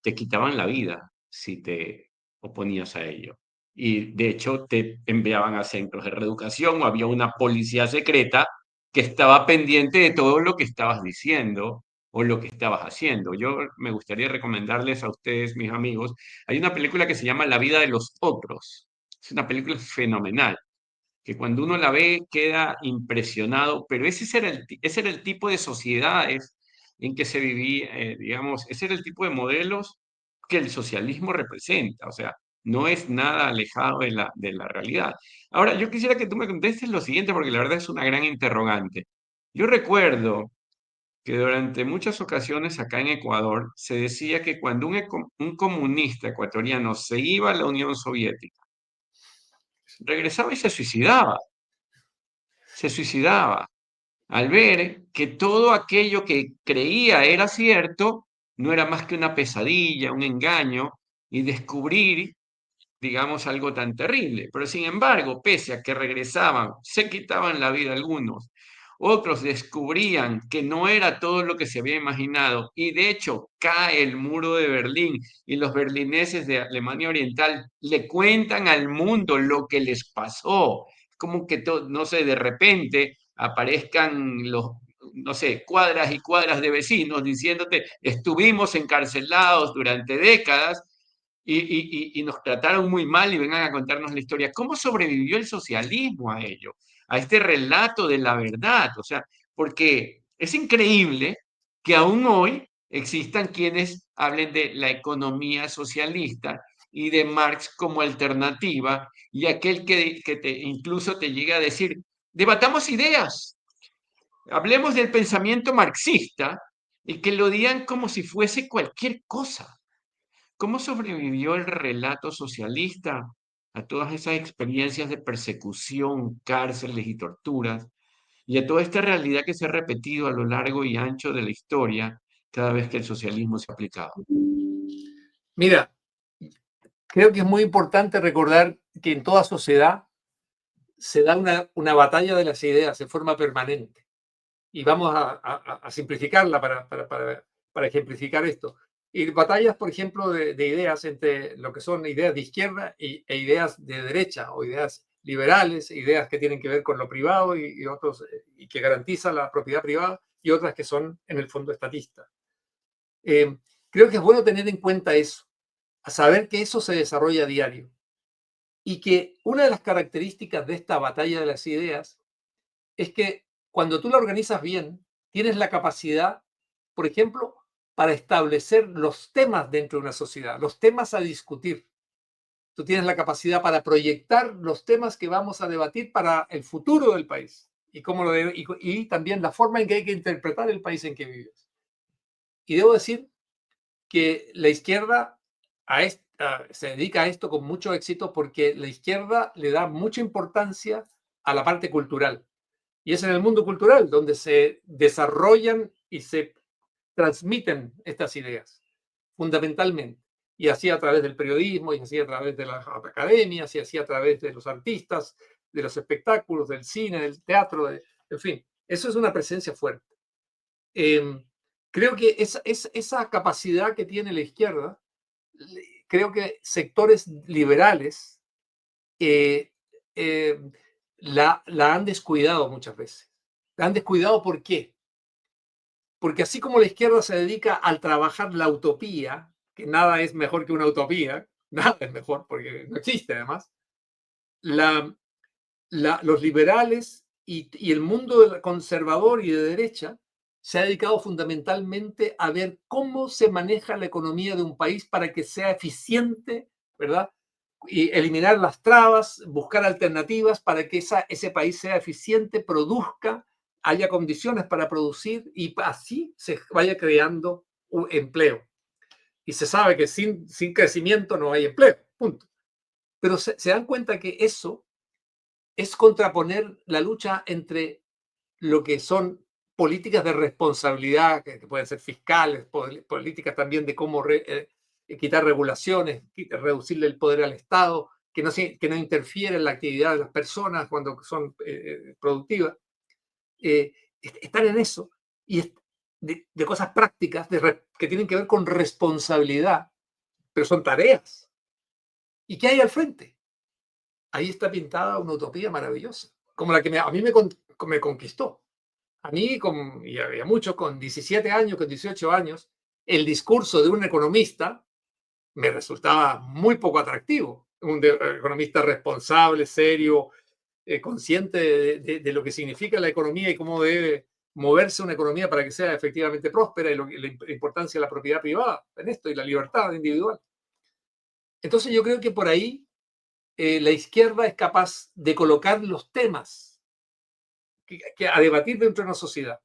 te quitaban la vida si te oponías a ello. Y de hecho te enviaban a centros de reeducación o había una policía secreta que estaba pendiente de todo lo que estabas diciendo o lo que estabas haciendo. Yo me gustaría recomendarles a ustedes, mis amigos, hay una película que se llama La vida de los otros. Es una película fenomenal, que cuando uno la ve queda impresionado, pero ese era el tipo de sociedades en que se vivía, digamos, ese era el tipo de modelos que el socialismo representa, o sea, no es nada alejado de la realidad. Ahora, yo quisiera que tú me contestes lo siguiente, porque la verdad es una gran interrogante. Yo recuerdo que durante muchas ocasiones acá en Ecuador se decía que cuando un comunista ecuatoriano se iba a la Unión Soviética, regresaba y se suicidaba. Se suicidaba al ver que todo aquello que creía era cierto no era más que una pesadilla, un engaño, y descubrir, digamos, algo tan terrible. Pero sin embargo, pese a que regresaban, se quitaban la vida algunos, otros descubrían que no era todo lo que se había imaginado y de hecho cae el muro de Berlín y los berlineses de Alemania Oriental le cuentan al mundo lo que les pasó. Como que, no sé, de repente aparezcan no sé, cuadras y cuadras de vecinos diciéndote, estuvimos encarcelados durante décadas y nos trataron muy mal y vengan a contarnos la historia. ¿Cómo sobrevivió el socialismo a ello? A este relato de la verdad. O sea, porque es increíble que aún hoy existan quienes hablen de la economía socialista y de Marx como alternativa y aquel que incluso te llega a decir, debatamos ideas, hablemos del pensamiento marxista y que lo digan como si fuese cualquier cosa. ¿Cómo sobrevivió el relato socialista a todas esas experiencias de persecución, cárceles y torturas, y a toda esta realidad que se ha repetido a lo largo y ancho de la historia cada vez que el socialismo se ha aplicado. Mira, creo que es muy importante recordar que en toda sociedad se da una batalla de las ideas en forma permanente. Y vamos a simplificarla para ejemplificar esto. Y batallas, por ejemplo, de ideas entre lo que son ideas de izquierda e ideas de derecha, o ideas liberales, ideas que tienen que ver con lo privado y otros, y que garantizan la propiedad privada, y otras que son, en el fondo, estatistas. Creo que es bueno tener en cuenta eso, a saber que eso se desarrolla a diario. Y que una de las características de esta batalla de las ideas es que cuando tú la organizas bien, tienes la capacidad, por ejemplo, para establecer los temas dentro de una sociedad, los temas a discutir. Tú tienes la capacidad para proyectar los temas que vamos a debatir para el futuro del país y, y también la forma en que hay que interpretar el país en que vives. Y debo decir que la izquierda se dedica a esto con mucho éxito porque la izquierda le da mucha importancia a la parte cultural. Y es en el mundo cultural donde se desarrollan y se transmiten estas ideas, fundamentalmente. Y así a través del periodismo, y así a través de las academias, y así a través de los artistas, de los espectáculos, del cine, del teatro, en fin. Eso es una presencia fuerte. Creo que esa capacidad que tiene la izquierda, creo que sectores liberales la han descuidado muchas veces. La han descuidado, ¿por qué? Porque así como la izquierda se dedica al trabajar la utopía, que nada es mejor que una utopía, nada es mejor porque no existe además, los liberales y el mundo conservador y de derecha se ha dedicado fundamentalmente a ver cómo se maneja la economía de un país para que sea eficiente, ¿verdad? Y eliminar las trabas, buscar alternativas para que ese país sea eficiente, produzca, haya condiciones para producir y así se vaya creando un empleo. Y se sabe que sin crecimiento no hay empleo, punto. Pero se dan cuenta que eso es contraponer la lucha entre lo que son políticas de responsabilidad, que pueden ser fiscales, políticas también de cómo quitar regulaciones, reducirle el poder al Estado, que no interfiere en la actividad de las personas cuando son productivas. Están en eso, y de cosas prácticas que tienen que ver con responsabilidad, pero son tareas. ¿Y qué hay al frente? Ahí está pintada una utopía maravillosa, como la que a mí me conquistó. A mí, y había muchos, con 17 años, con 18 años, el discurso de un economista me resultaba muy poco atractivo. Un economista responsable, serio, consciente de lo que significa la economía y cómo debe moverse una economía para que sea efectivamente próspera, y la importancia de la propiedad privada en esto y la libertad individual. Entonces yo creo que por ahí la izquierda es capaz de colocar los temas que a debatir dentro de una sociedad.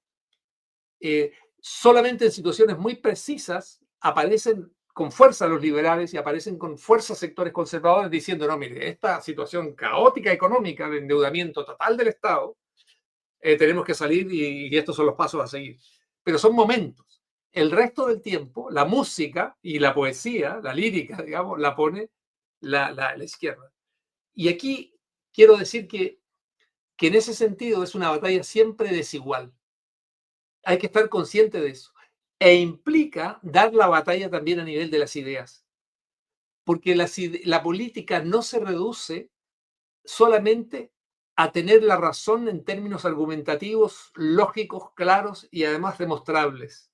Solamente en situaciones muy precisas aparecen con fuerza los liberales y aparecen con fuerza sectores conservadores diciendo, no, mire, esta situación caótica económica de endeudamiento total del Estado, tenemos que salir y estos son los pasos a seguir. Pero son momentos. El resto del tiempo, la música y la poesía, la lírica, digamos, la pone la izquierda. Y aquí quiero decir que en ese sentido es una batalla siempre desigual. Hay que estar consciente de eso. E implica dar la batalla también a nivel de las ideas. Porque la política no se reduce solamente a tener la razón en términos argumentativos, lógicos, claros y además demostrables.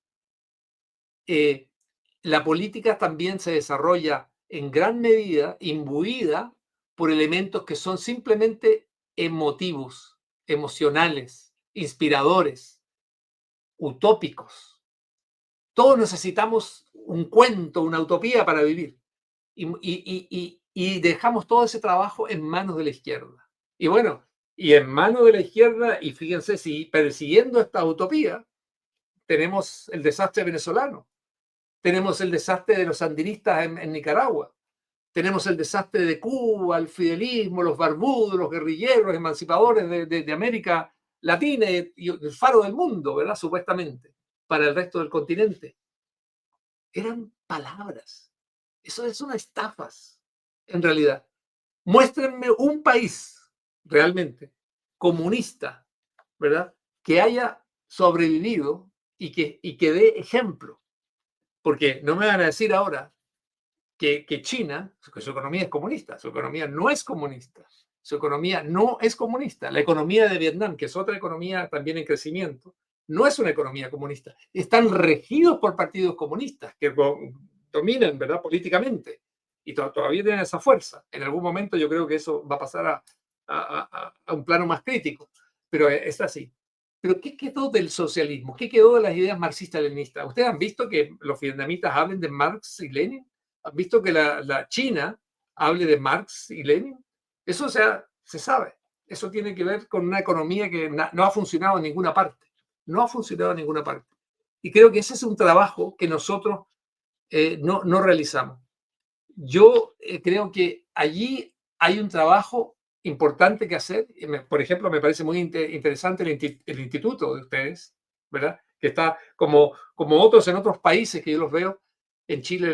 La política también se desarrolla en gran medida imbuida por elementos que son simplemente emotivos, emocionales, inspiradores, utópicos. Todos necesitamos un cuento, una utopía para vivir. Y dejamos todo ese trabajo en manos de la izquierda. Y bueno, y en manos de la izquierda, y fíjense, si persiguiendo esta utopía, tenemos el desastre venezolano, tenemos el desastre de los sandinistas en Nicaragua, tenemos el desastre de Cuba, el fidelismo, los barbudos, los guerrilleros, emancipadores de América Latina y el faro del mundo, ¿verdad? Supuestamente, para el resto del continente. Eran palabras. Eso son estafas, en realidad. Muéstrenme un país realmente comunista, ¿verdad?, que haya sobrevivido y que dé ejemplo. Porque no me van a decir ahora que China, que su economía es comunista. Su economía no es comunista. Su economía no es comunista. La economía de Vietnam, que es otra economía también en crecimiento, no es una economía comunista. Están regidos por partidos comunistas que dominan, ¿verdad?, políticamente. Y todavía tienen esa fuerza. En algún momento yo creo que eso va a pasar a un plano más crítico. Pero es así. Pero ¿qué quedó del socialismo? ¿Qué quedó de las ideas marxistas-leninistas? ¿Ustedes han visto que los vietnamitas hablen de Marx y Lenin? ¿Han visto que la China hable de Marx y Lenin? Eso se sabe. Eso tiene que ver con una economía que no ha funcionado en ninguna parte. No ha funcionado en ninguna parte. Y creo que ese es un trabajo que nosotros no realizamos. Yo creo que allí hay un trabajo importante que hacer. Por ejemplo, me parece muy interesante el instituto de ustedes, ¿verdad? Que está como otros en otros países que yo los veo. En Chile,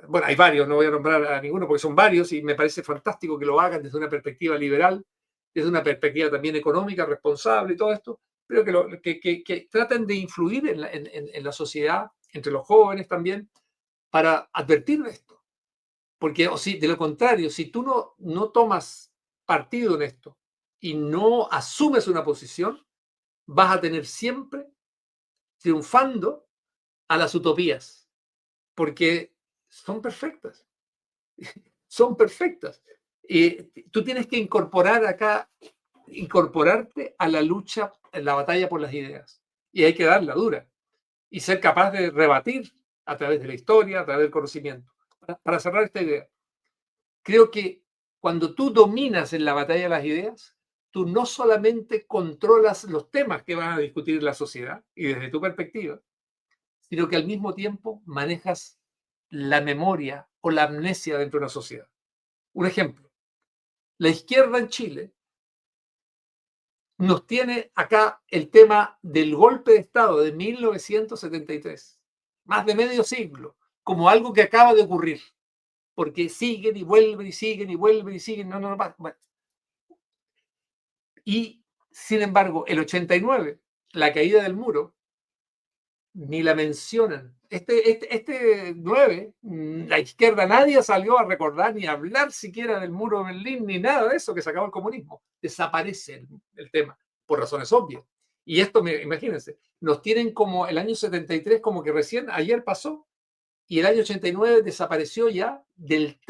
bueno, hay varios, no voy a nombrar a ninguno porque son varios y me parece fantástico que lo hagan desde una perspectiva liberal, desde una perspectiva también económica, responsable y todo esto, pero que traten de influir en la sociedad, entre los jóvenes también, para advertir de esto. Porque de lo contrario, si tú no tomas partido en esto y no asumes una posición, vas a tener siempre triunfando a las utopías, porque son perfectas. Son perfectas. Tú tienes que incorporarte a la lucha, en la batalla por las ideas. Y hay que darla dura. Y ser capaz de rebatir a través de la historia, a través del conocimiento. Para cerrar esta idea, creo que cuando tú dominas en la batalla de las ideas, tú no solamente controlas los temas que van a discutir la sociedad y desde tu perspectiva, sino que al mismo tiempo manejas la memoria o la amnesia dentro de una sociedad. Un ejemplo, la izquierda en Chile nos tiene acá el tema del golpe de Estado de 1973, más de medio siglo, como algo que acaba de ocurrir, porque siguen y vuelven y siguen y vuelven y siguen, no, bueno. Y, sin embargo, el 89, la caída del muro, ni la mencionan. Este 9, la izquierda, nadie salió a recordar ni a hablar siquiera del muro de Berlín, ni nada de eso, que se acabó el comunismo. Desaparece el tema, por razones obvias. Y esto, imagínense, nos tienen como el año 73, como que recién ayer pasó, y el año 89 desapareció ya del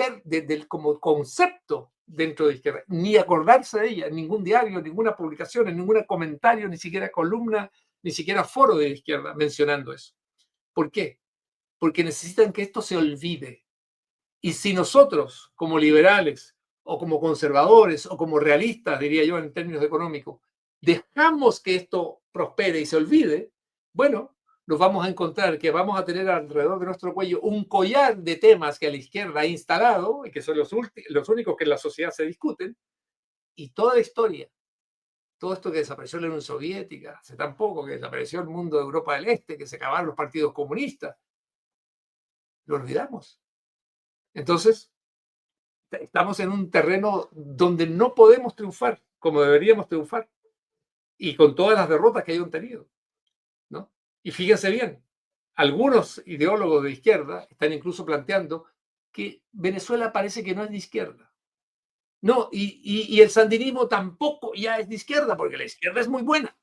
como concepto dentro de izquierda. Ni acordarse de ella, en ningún diario, ninguna publicación, en ningún comentario, ni siquiera columna, ni siquiera foro de la izquierda mencionando eso. ¿Por qué? Porque necesitan que esto se olvide. Y si nosotros, como liberales, o como conservadores, o como realistas, diría yo en términos económicos, dejamos que esto prospere y se olvide, bueno, nos vamos a encontrar que vamos a tener alrededor de nuestro cuello un collar de temas que a la izquierda ha instalado y que son los únicos que en la sociedad se discuten, y toda la historia, todo esto que desapareció la Unión Soviética, hace tan poco que desapareció el mundo de Europa del Este, que se acabaron los partidos comunistas, lo olvidamos. Entonces, estamos en un terreno donde no podemos triunfar como deberíamos triunfar y con todas las derrotas que hayan tenido, ¿no? Y fíjense bien, algunos ideólogos de izquierda están incluso planteando que Venezuela parece que no es de izquierda. No, y el sandinismo tampoco ya es de izquierda, porque la izquierda es muy buena,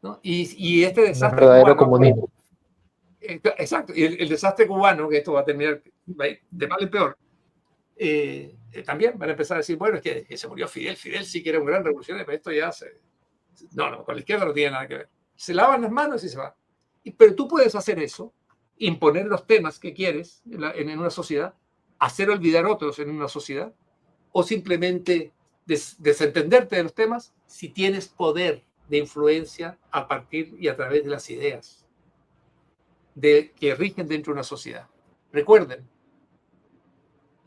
¿no? Y este desastre verdadero cubano, comunismo. Exacto, y el desastre cubano, que esto va a terminar de mal en peor, también van a empezar a decir, bueno, es que se murió Fidel sí que era un gran revolucionario, pero esto ya no, con la izquierda no tiene nada que ver. Se lavan las manos y se va. Pero tú puedes hacer eso, imponer los temas que quieres en una sociedad, hacer olvidar otros en una sociedad, o simplemente desentenderte de los temas si tienes poder de influencia a partir y a través de las ideas que rigen dentro de una sociedad. Recuerden,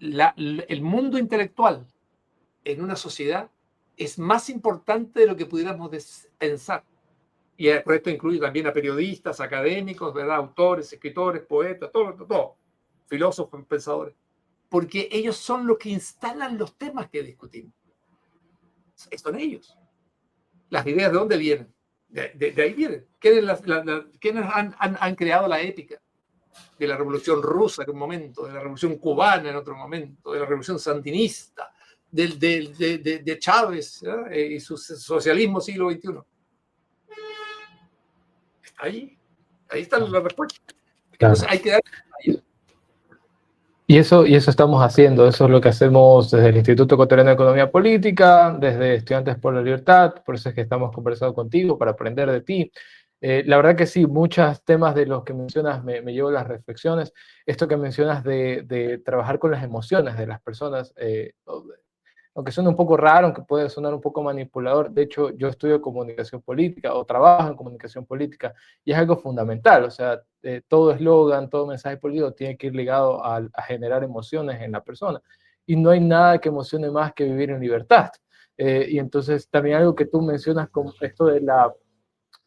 el mundo intelectual en una sociedad es más importante de lo que pudiéramos pensar. Y por esto incluye también a periodistas, académicos, ¿verdad? Autores, escritores, poetas, todo, filósofos, pensadores. Porque ellos son los que instalan los temas que discutimos. Son ellos. Las ideas, ¿de dónde vienen? De ahí vienen. ¿Quiénes han creado la épica? De la Revolución Rusa en un momento, de la Revolución Cubana en otro momento, de la Revolución Sandinista, de Chávez, y su socialismo siglo XXI. Está ahí está la respuesta. Entonces hay que dar. Y eso estamos haciendo, eso es lo que hacemos desde el Instituto Ecuatoriano de Economía Política, desde Estudiantes por la Libertad, por eso es que estamos conversando contigo, para aprender de ti. La verdad que sí, muchos temas de los que mencionas me llevo las reflexiones. Esto que mencionas de trabajar con las emociones de las personas, aunque suene un poco raro, aunque puede sonar un poco manipulador, de hecho yo estudio comunicación política o trabajo en comunicación política y es algo fundamental, o sea, todo eslogan, todo mensaje político tiene que ir ligado a generar emociones en la persona y no hay nada que emocione más que vivir en libertad. Y entonces también algo que tú mencionas con esto de la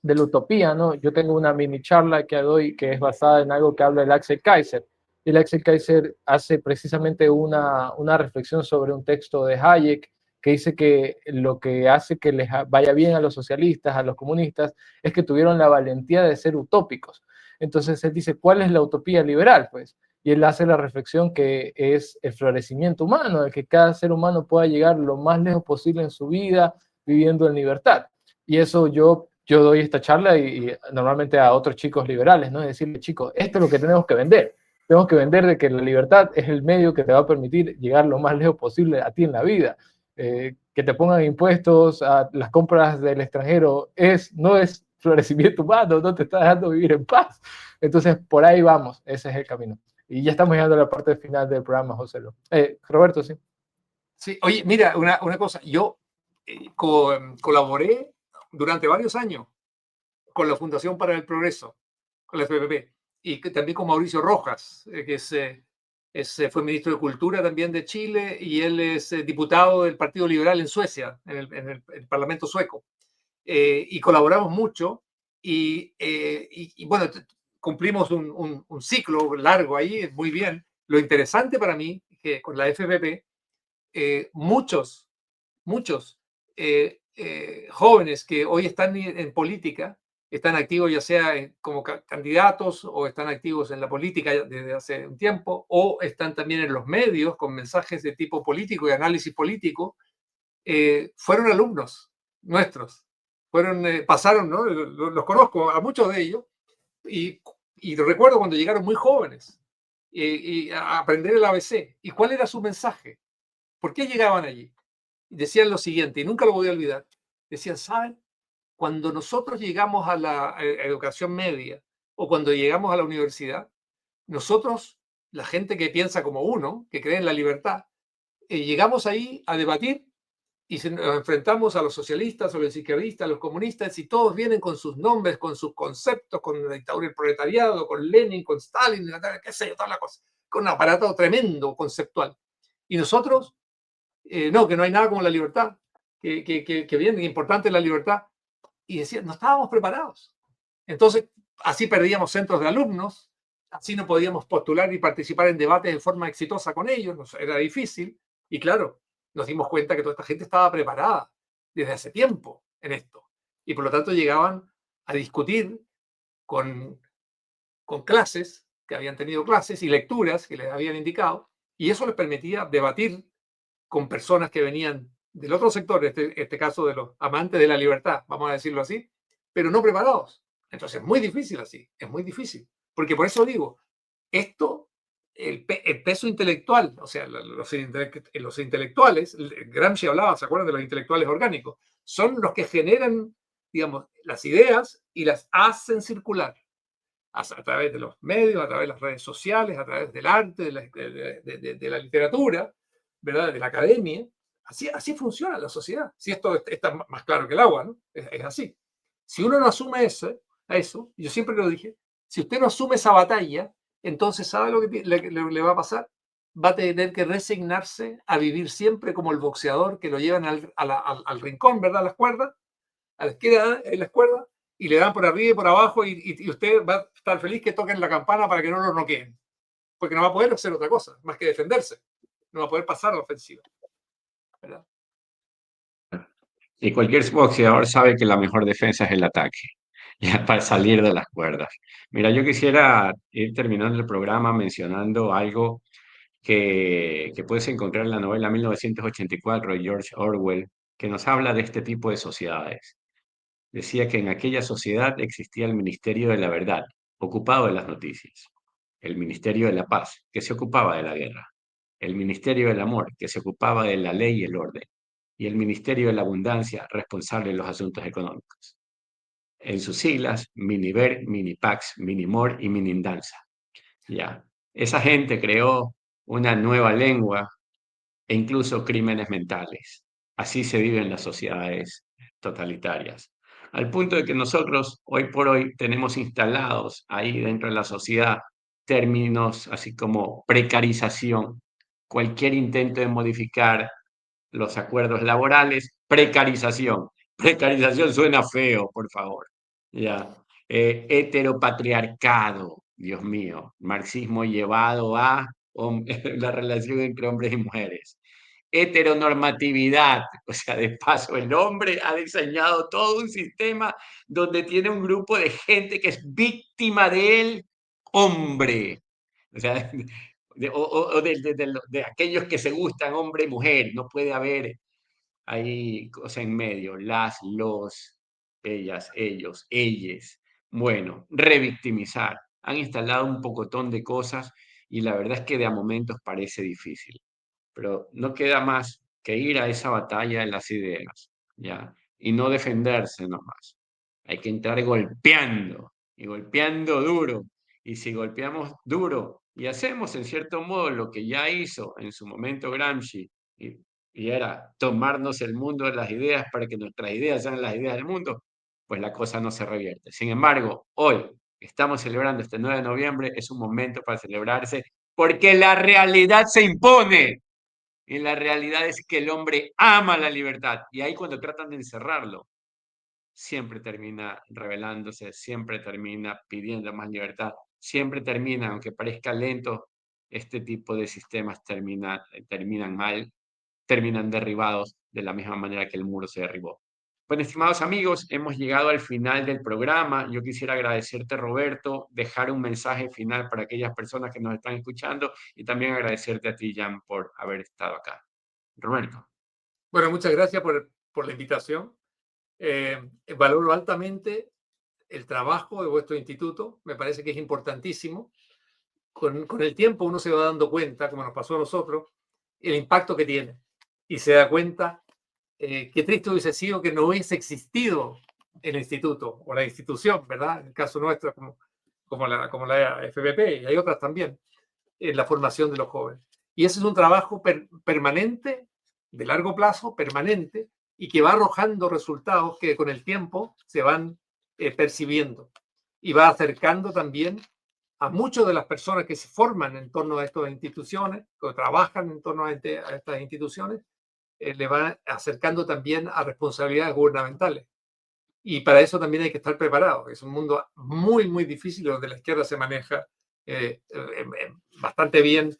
utopía, ¿no? Yo tengo una mini charla que doy que es basada en algo que habla el Axel Kaiser. El Axel Kaiser hace precisamente una reflexión sobre un texto de Hayek que dice que lo que hace que les vaya bien a los socialistas, a los comunistas, es que tuvieron la valentía de ser utópicos. Entonces él dice, ¿cuál es la utopía liberal? Pues, y él hace la reflexión que es el florecimiento humano, de que cada ser humano pueda llegar lo más lejos posible en su vida, viviendo en libertad. Y eso yo doy esta charla y normalmente a otros chicos liberales, ¿no? Decirle, chicos, esto es lo que tenemos que vender. Tenemos que vender de que la libertad es el medio que te va a permitir llegar lo más lejos posible a ti en la vida. Que te pongan impuestos a las compras del extranjero no es florecimiento humano, no te está dejando vivir en paz. Entonces, por ahí vamos, ese es el camino. Y ya estamos llegando a la parte final del programa, José. Roberto, sí. Sí, oye, mira, una cosa, yo colaboré durante varios años con la Fundación para el Progreso, con la FPP, y también con Mauricio Rojas, que fue ministro de Cultura también de Chile, y él es diputado del Partido Liberal en Suecia, en el Parlamento sueco. Y colaboramos mucho, y bueno, cumplimos un ciclo largo ahí, muy bien. Lo interesante para mí, que con la FPP, muchos jóvenes que hoy están en política, están activos ya sea como candidatos o están activos en la política desde hace un tiempo o están también en los medios con mensajes de tipo político y análisis político, fueron alumnos nuestros, pasaron, ¿no? Los conozco a muchos de ellos y recuerdo cuando llegaron muy jóvenes y a aprender el ABC. ¿Y cuál era su mensaje? ¿Por qué llegaban allí? Decían lo siguiente, y nunca lo voy a olvidar. Decían, ¿saben? Cuando nosotros llegamos a la educación media o cuando llegamos a la universidad, nosotros, la gente que piensa como uno, que cree en la libertad, llegamos ahí a debatir y nos enfrentamos a los socialistas, a los izquierdistas, a los comunistas, y todos vienen con sus nombres, con sus conceptos, con la dictadura del proletariado, con Lenin, con Stalin, qué sé yo, toda la cosa, con un aparato tremendo conceptual. Y nosotros, no, que no hay nada como la libertad, que bien, importante la libertad. Y decían, no estábamos preparados. Entonces, así perdíamos centros de alumnos, así no podíamos postular y participar en debates de forma exitosa con ellos, era difícil. Y claro, nos dimos cuenta que toda esta gente estaba preparada desde hace tiempo en esto. Y por lo tanto llegaban a discutir con clases, que habían tenido clases y lecturas que les habían indicado, y eso les permitía debatir con personas que venían del otro sector, este caso de los amantes de la libertad, vamos a decirlo así, pero no preparados. Entonces es muy difícil así, es muy difícil. Porque por eso digo, esto, el peso intelectual, o sea, los intelectuales, Gramsci hablaba, ¿se acuerdan de los intelectuales orgánicos? Son los que generan, digamos, las ideas y las hacen circular a través de los medios, a través de las redes sociales, a través del arte, de la literatura, ¿verdad? De la academia. Así funciona la sociedad. Si esto está más claro que el agua, ¿no? Es así. Si uno no asume eso, yo siempre lo dije, si usted no asume esa batalla, entonces ¿sabe lo que le va a pasar? va a tener que resignarse a vivir siempre como el boxeador que lo llevan al rincón, ¿verdad? A las cuerdas, a la izquierda en las cuerdas, y le dan por arriba y por abajo, y usted va a estar feliz que toquen la campana para que no lo noqueen, porque no va a poder hacer otra cosa más que defenderse, no va a poder pasar a la ofensiva, ¿verdad? Y cualquier boxeador sabe que la mejor defensa es el ataque, ya para salir de las cuerdas. Mira, yo quisiera ir terminando el programa mencionando algo que puedes encontrar en la novela 1984 de George Orwell, que nos habla de este tipo de sociedades. Decía que en aquella sociedad existía el Ministerio de la Verdad, ocupado de las noticias, el Ministerio de la Paz, que se ocupaba de la guerra, el Ministerio del Amor, que se ocupaba de la ley y el orden, y el Ministerio de la Abundancia, responsable de los asuntos económicos. En sus siglas, Miniver, Minipax, Minimor y Minindanza. Ya. Esa gente creó una nueva lengua e incluso crímenes mentales. Así se vive en las sociedades totalitarias. Al punto de que nosotros hoy por hoy tenemos instalados ahí dentro de la sociedad términos así como precarización, cualquier intento de modificar los acuerdos laborales, precarización. Precarización suena feo, por favor. Ya. Heteropatriarcado, Dios mío, marxismo llevado a la relación entre hombres y mujeres. Heteronormatividad, o sea, de paso, el hombre ha diseñado todo un sistema donde tiene un grupo de gente que es víctima del hombre. O sea, de aquellos que se gustan hombre y mujer, no puede haber ahí cosa en medio, las, los, ellas, ellos, ellas. Bueno, revictimizar. Han instalado un pocotón de cosas y la verdad es que de a momentos parece difícil, pero no queda más que ir a esa batalla de las ideas, ¿ya? Y no defenderse nomás. Hay que entrar golpeando, y golpeando duro. Y si golpeamos duro y hacemos en cierto modo lo que ya hizo en su momento Gramsci, y era tomarnos el mundo de las ideas para que nuestras ideas sean las ideas del mundo, pues la cosa no se revierte. Sin embargo, hoy estamos celebrando este 9 de noviembre, es un momento para celebrarse porque la realidad se impone. Y la realidad es que el hombre ama la libertad. Y ahí cuando tratan de encerrarlo, siempre termina rebelándose, siempre termina pidiendo más libertad, siempre termina, aunque parezca lento, este tipo de sistemas terminan mal, terminan derribados de la misma manera que el muro se derribó. Bueno, estimados amigos, hemos llegado al final del programa. Yo quisiera agradecerte, Roberto, dejar un mensaje final para aquellas personas que nos están escuchando y también agradecerte a ti, Jan, por haber estado acá. Roberto. Bueno, muchas gracias por la invitación. Valoro altamente el trabajo de vuestro instituto, me parece que es importantísimo. Con el tiempo uno se va dando cuenta, como nos pasó a nosotros, el impacto que tiene. Y se da cuenta qué triste hubiese sido que no hubiese existido el instituto o la institución, ¿verdad? En el caso nuestro, como la FPP, y hay otras también, en la formación de los jóvenes. Y ese es un trabajo permanente, de largo plazo, permanente, y que va arrojando resultados que con el tiempo se van percibiendo. Y va acercando también a muchas de las personas que se forman en torno a estas instituciones, que trabajan en torno a estas instituciones, le van acercando también a responsabilidades gubernamentales. Y para eso también hay que estar preparado. Es un mundo muy, muy difícil donde la izquierda se maneja bastante bien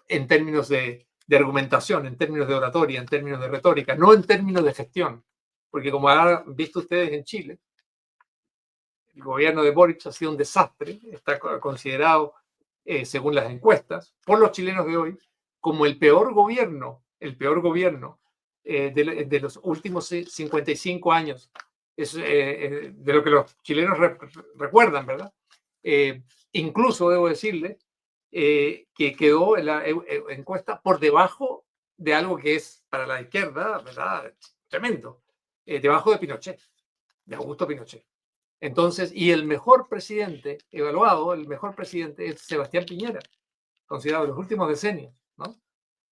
en términos de argumentación, en términos de oratoria, en términos de retórica, no en términos de gestión. Porque como han visto ustedes en Chile, el gobierno de Boric ha sido un desastre, está considerado, según las encuestas, por los chilenos de hoy, como el peor gobierno de los últimos 55 años. Es de lo que los chilenos recuerdan, ¿verdad? Incluso debo decirle que quedó en la encuesta por debajo de algo que es para la izquierda, ¿verdad? Tremendo. Debajo de Pinochet, de Augusto Pinochet. Entonces, y el mejor presidente evaluado, el mejor presidente es Sebastián Piñera, considerado en los últimos decenios, ¿no?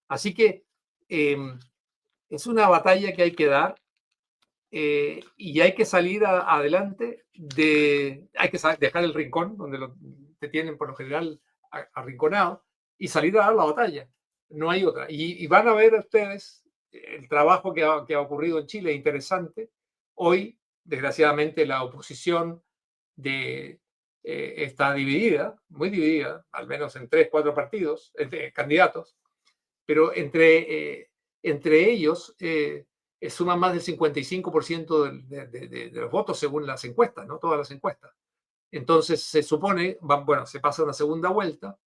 Así que es una batalla que hay que dar y hay que salir adelante, hay que dejar el rincón donde te tienen por lo general arrinconado y salir a dar la batalla. no hay otra. Y van a ver ustedes el trabajo que ha ocurrido en Chile, interesante. Hoy, desgraciadamente, la oposición está dividida, muy dividida, al menos en 3, 4 partidos, candidatos, pero entre ellos suman más del 55% de los votos según las encuestas, ¿no? Todas las encuestas. Entonces se supone, bueno, se pasa una segunda vuelta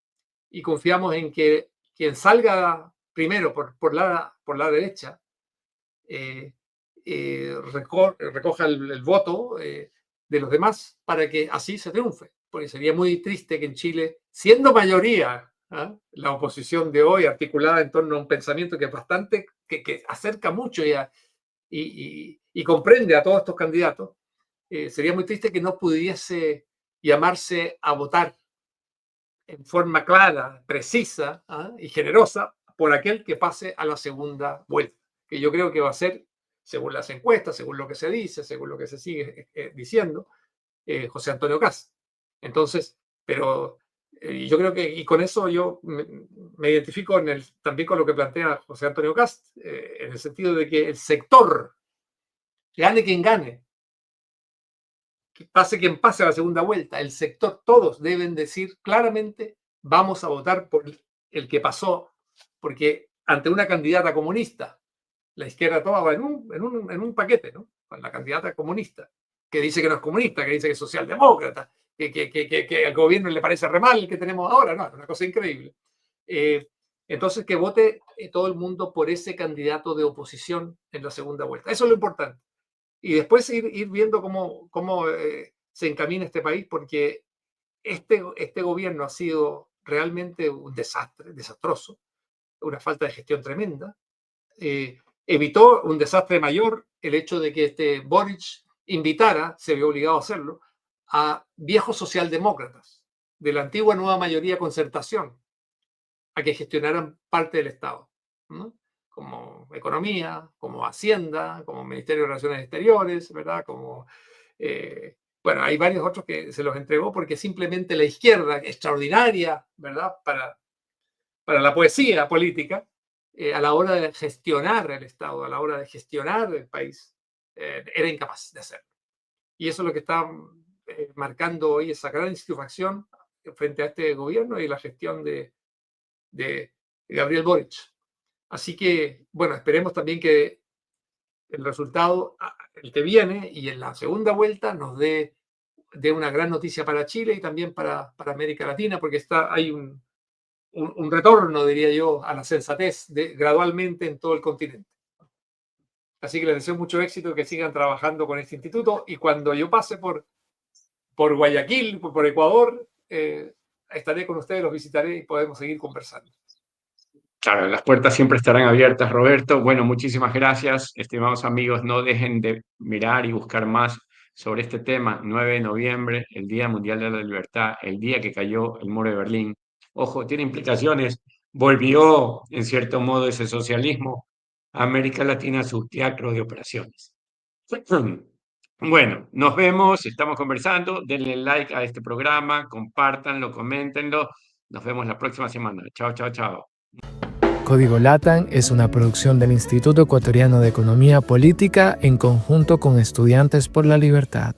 y confiamos en que quien salga primero por la derecha recoja el voto de los demás para que así se triunfe. Porque sería muy triste que en Chile, siendo mayoría la oposición de hoy articulada en torno a un pensamiento que es bastante, que acerca mucho y comprende a todos estos candidatos, sería muy triste que no pudiese llamarse a votar en forma clara, precisa y generosa por aquel que pase a la segunda vuelta, que yo creo que va a ser, según las encuestas, según lo que se dice, según lo que se sigue diciendo, José Antonio Kast. Entonces, pero yo creo que, y con eso yo me identifico también con lo que plantea José Antonio Kast, en el sentido de que el sector, gane quien gane, que pase quien pase a la segunda vuelta, el sector, todos deben decir claramente, vamos a votar por el que pasó, porque ante una candidata comunista, la izquierda toda va en un paquete, ¿no? Con la candidata comunista, que dice que no es comunista, que dice que es socialdemócrata, que al gobierno le parece re mal el que tenemos ahora, no, es una cosa increíble. Entonces, que vote todo el mundo por ese candidato de oposición en la segunda vuelta. Eso es lo importante. Y después ir viendo cómo se encamina este país, porque este gobierno ha sido realmente un desastre, desastroso, una falta de gestión tremenda. Evitó un desastre mayor el hecho de que Boric invitara, se vio obligado a hacerlo, a viejos socialdemócratas de la antigua nueva mayoría Concertación a que gestionaran parte del Estado, ¿no? Como Economía, como Hacienda, como Ministerio de Relaciones Exteriores, ¿verdad? Bueno, hay varios otros que se los entregó porque simplemente la izquierda, extraordinaria, ¿verdad? Para la poesía política, a la hora de gestionar el Estado, a la hora de gestionar el país, era incapaz de hacerlo. Y eso es lo que está marcando hoy esa gran insatisfacción frente a este gobierno y la gestión de Gabriel Boric. Así que, bueno, esperemos también que el resultado, el que viene y en la segunda vuelta, nos dé una gran noticia para Chile y también para América Latina, porque hay un retorno, diría yo, a la sensatez gradualmente en todo el continente. Así que les deseo mucho éxito, que sigan trabajando con este instituto, y cuando yo pase por Guayaquil, por Ecuador, estaré con ustedes, los visitaré y podemos seguir conversando. Claro, las puertas siempre estarán abiertas, Roberto. Bueno, muchísimas gracias, estimados amigos. No dejen de mirar y buscar más sobre este tema. 9 de noviembre, el Día Mundial de la Libertad, el día que cayó el muro de Berlín. Ojo, tiene implicaciones. Volvió, en cierto modo, ese socialismo a América Latina a su teatro de operaciones. Bueno, nos vemos, estamos conversando. Denle like a este programa, compártanlo, coméntenlo. Nos vemos la próxima semana. Chao, chao, chao. Código LATAM es una producción del Instituto Ecuatoriano de Economía Política en conjunto con Estudiantes por la Libertad.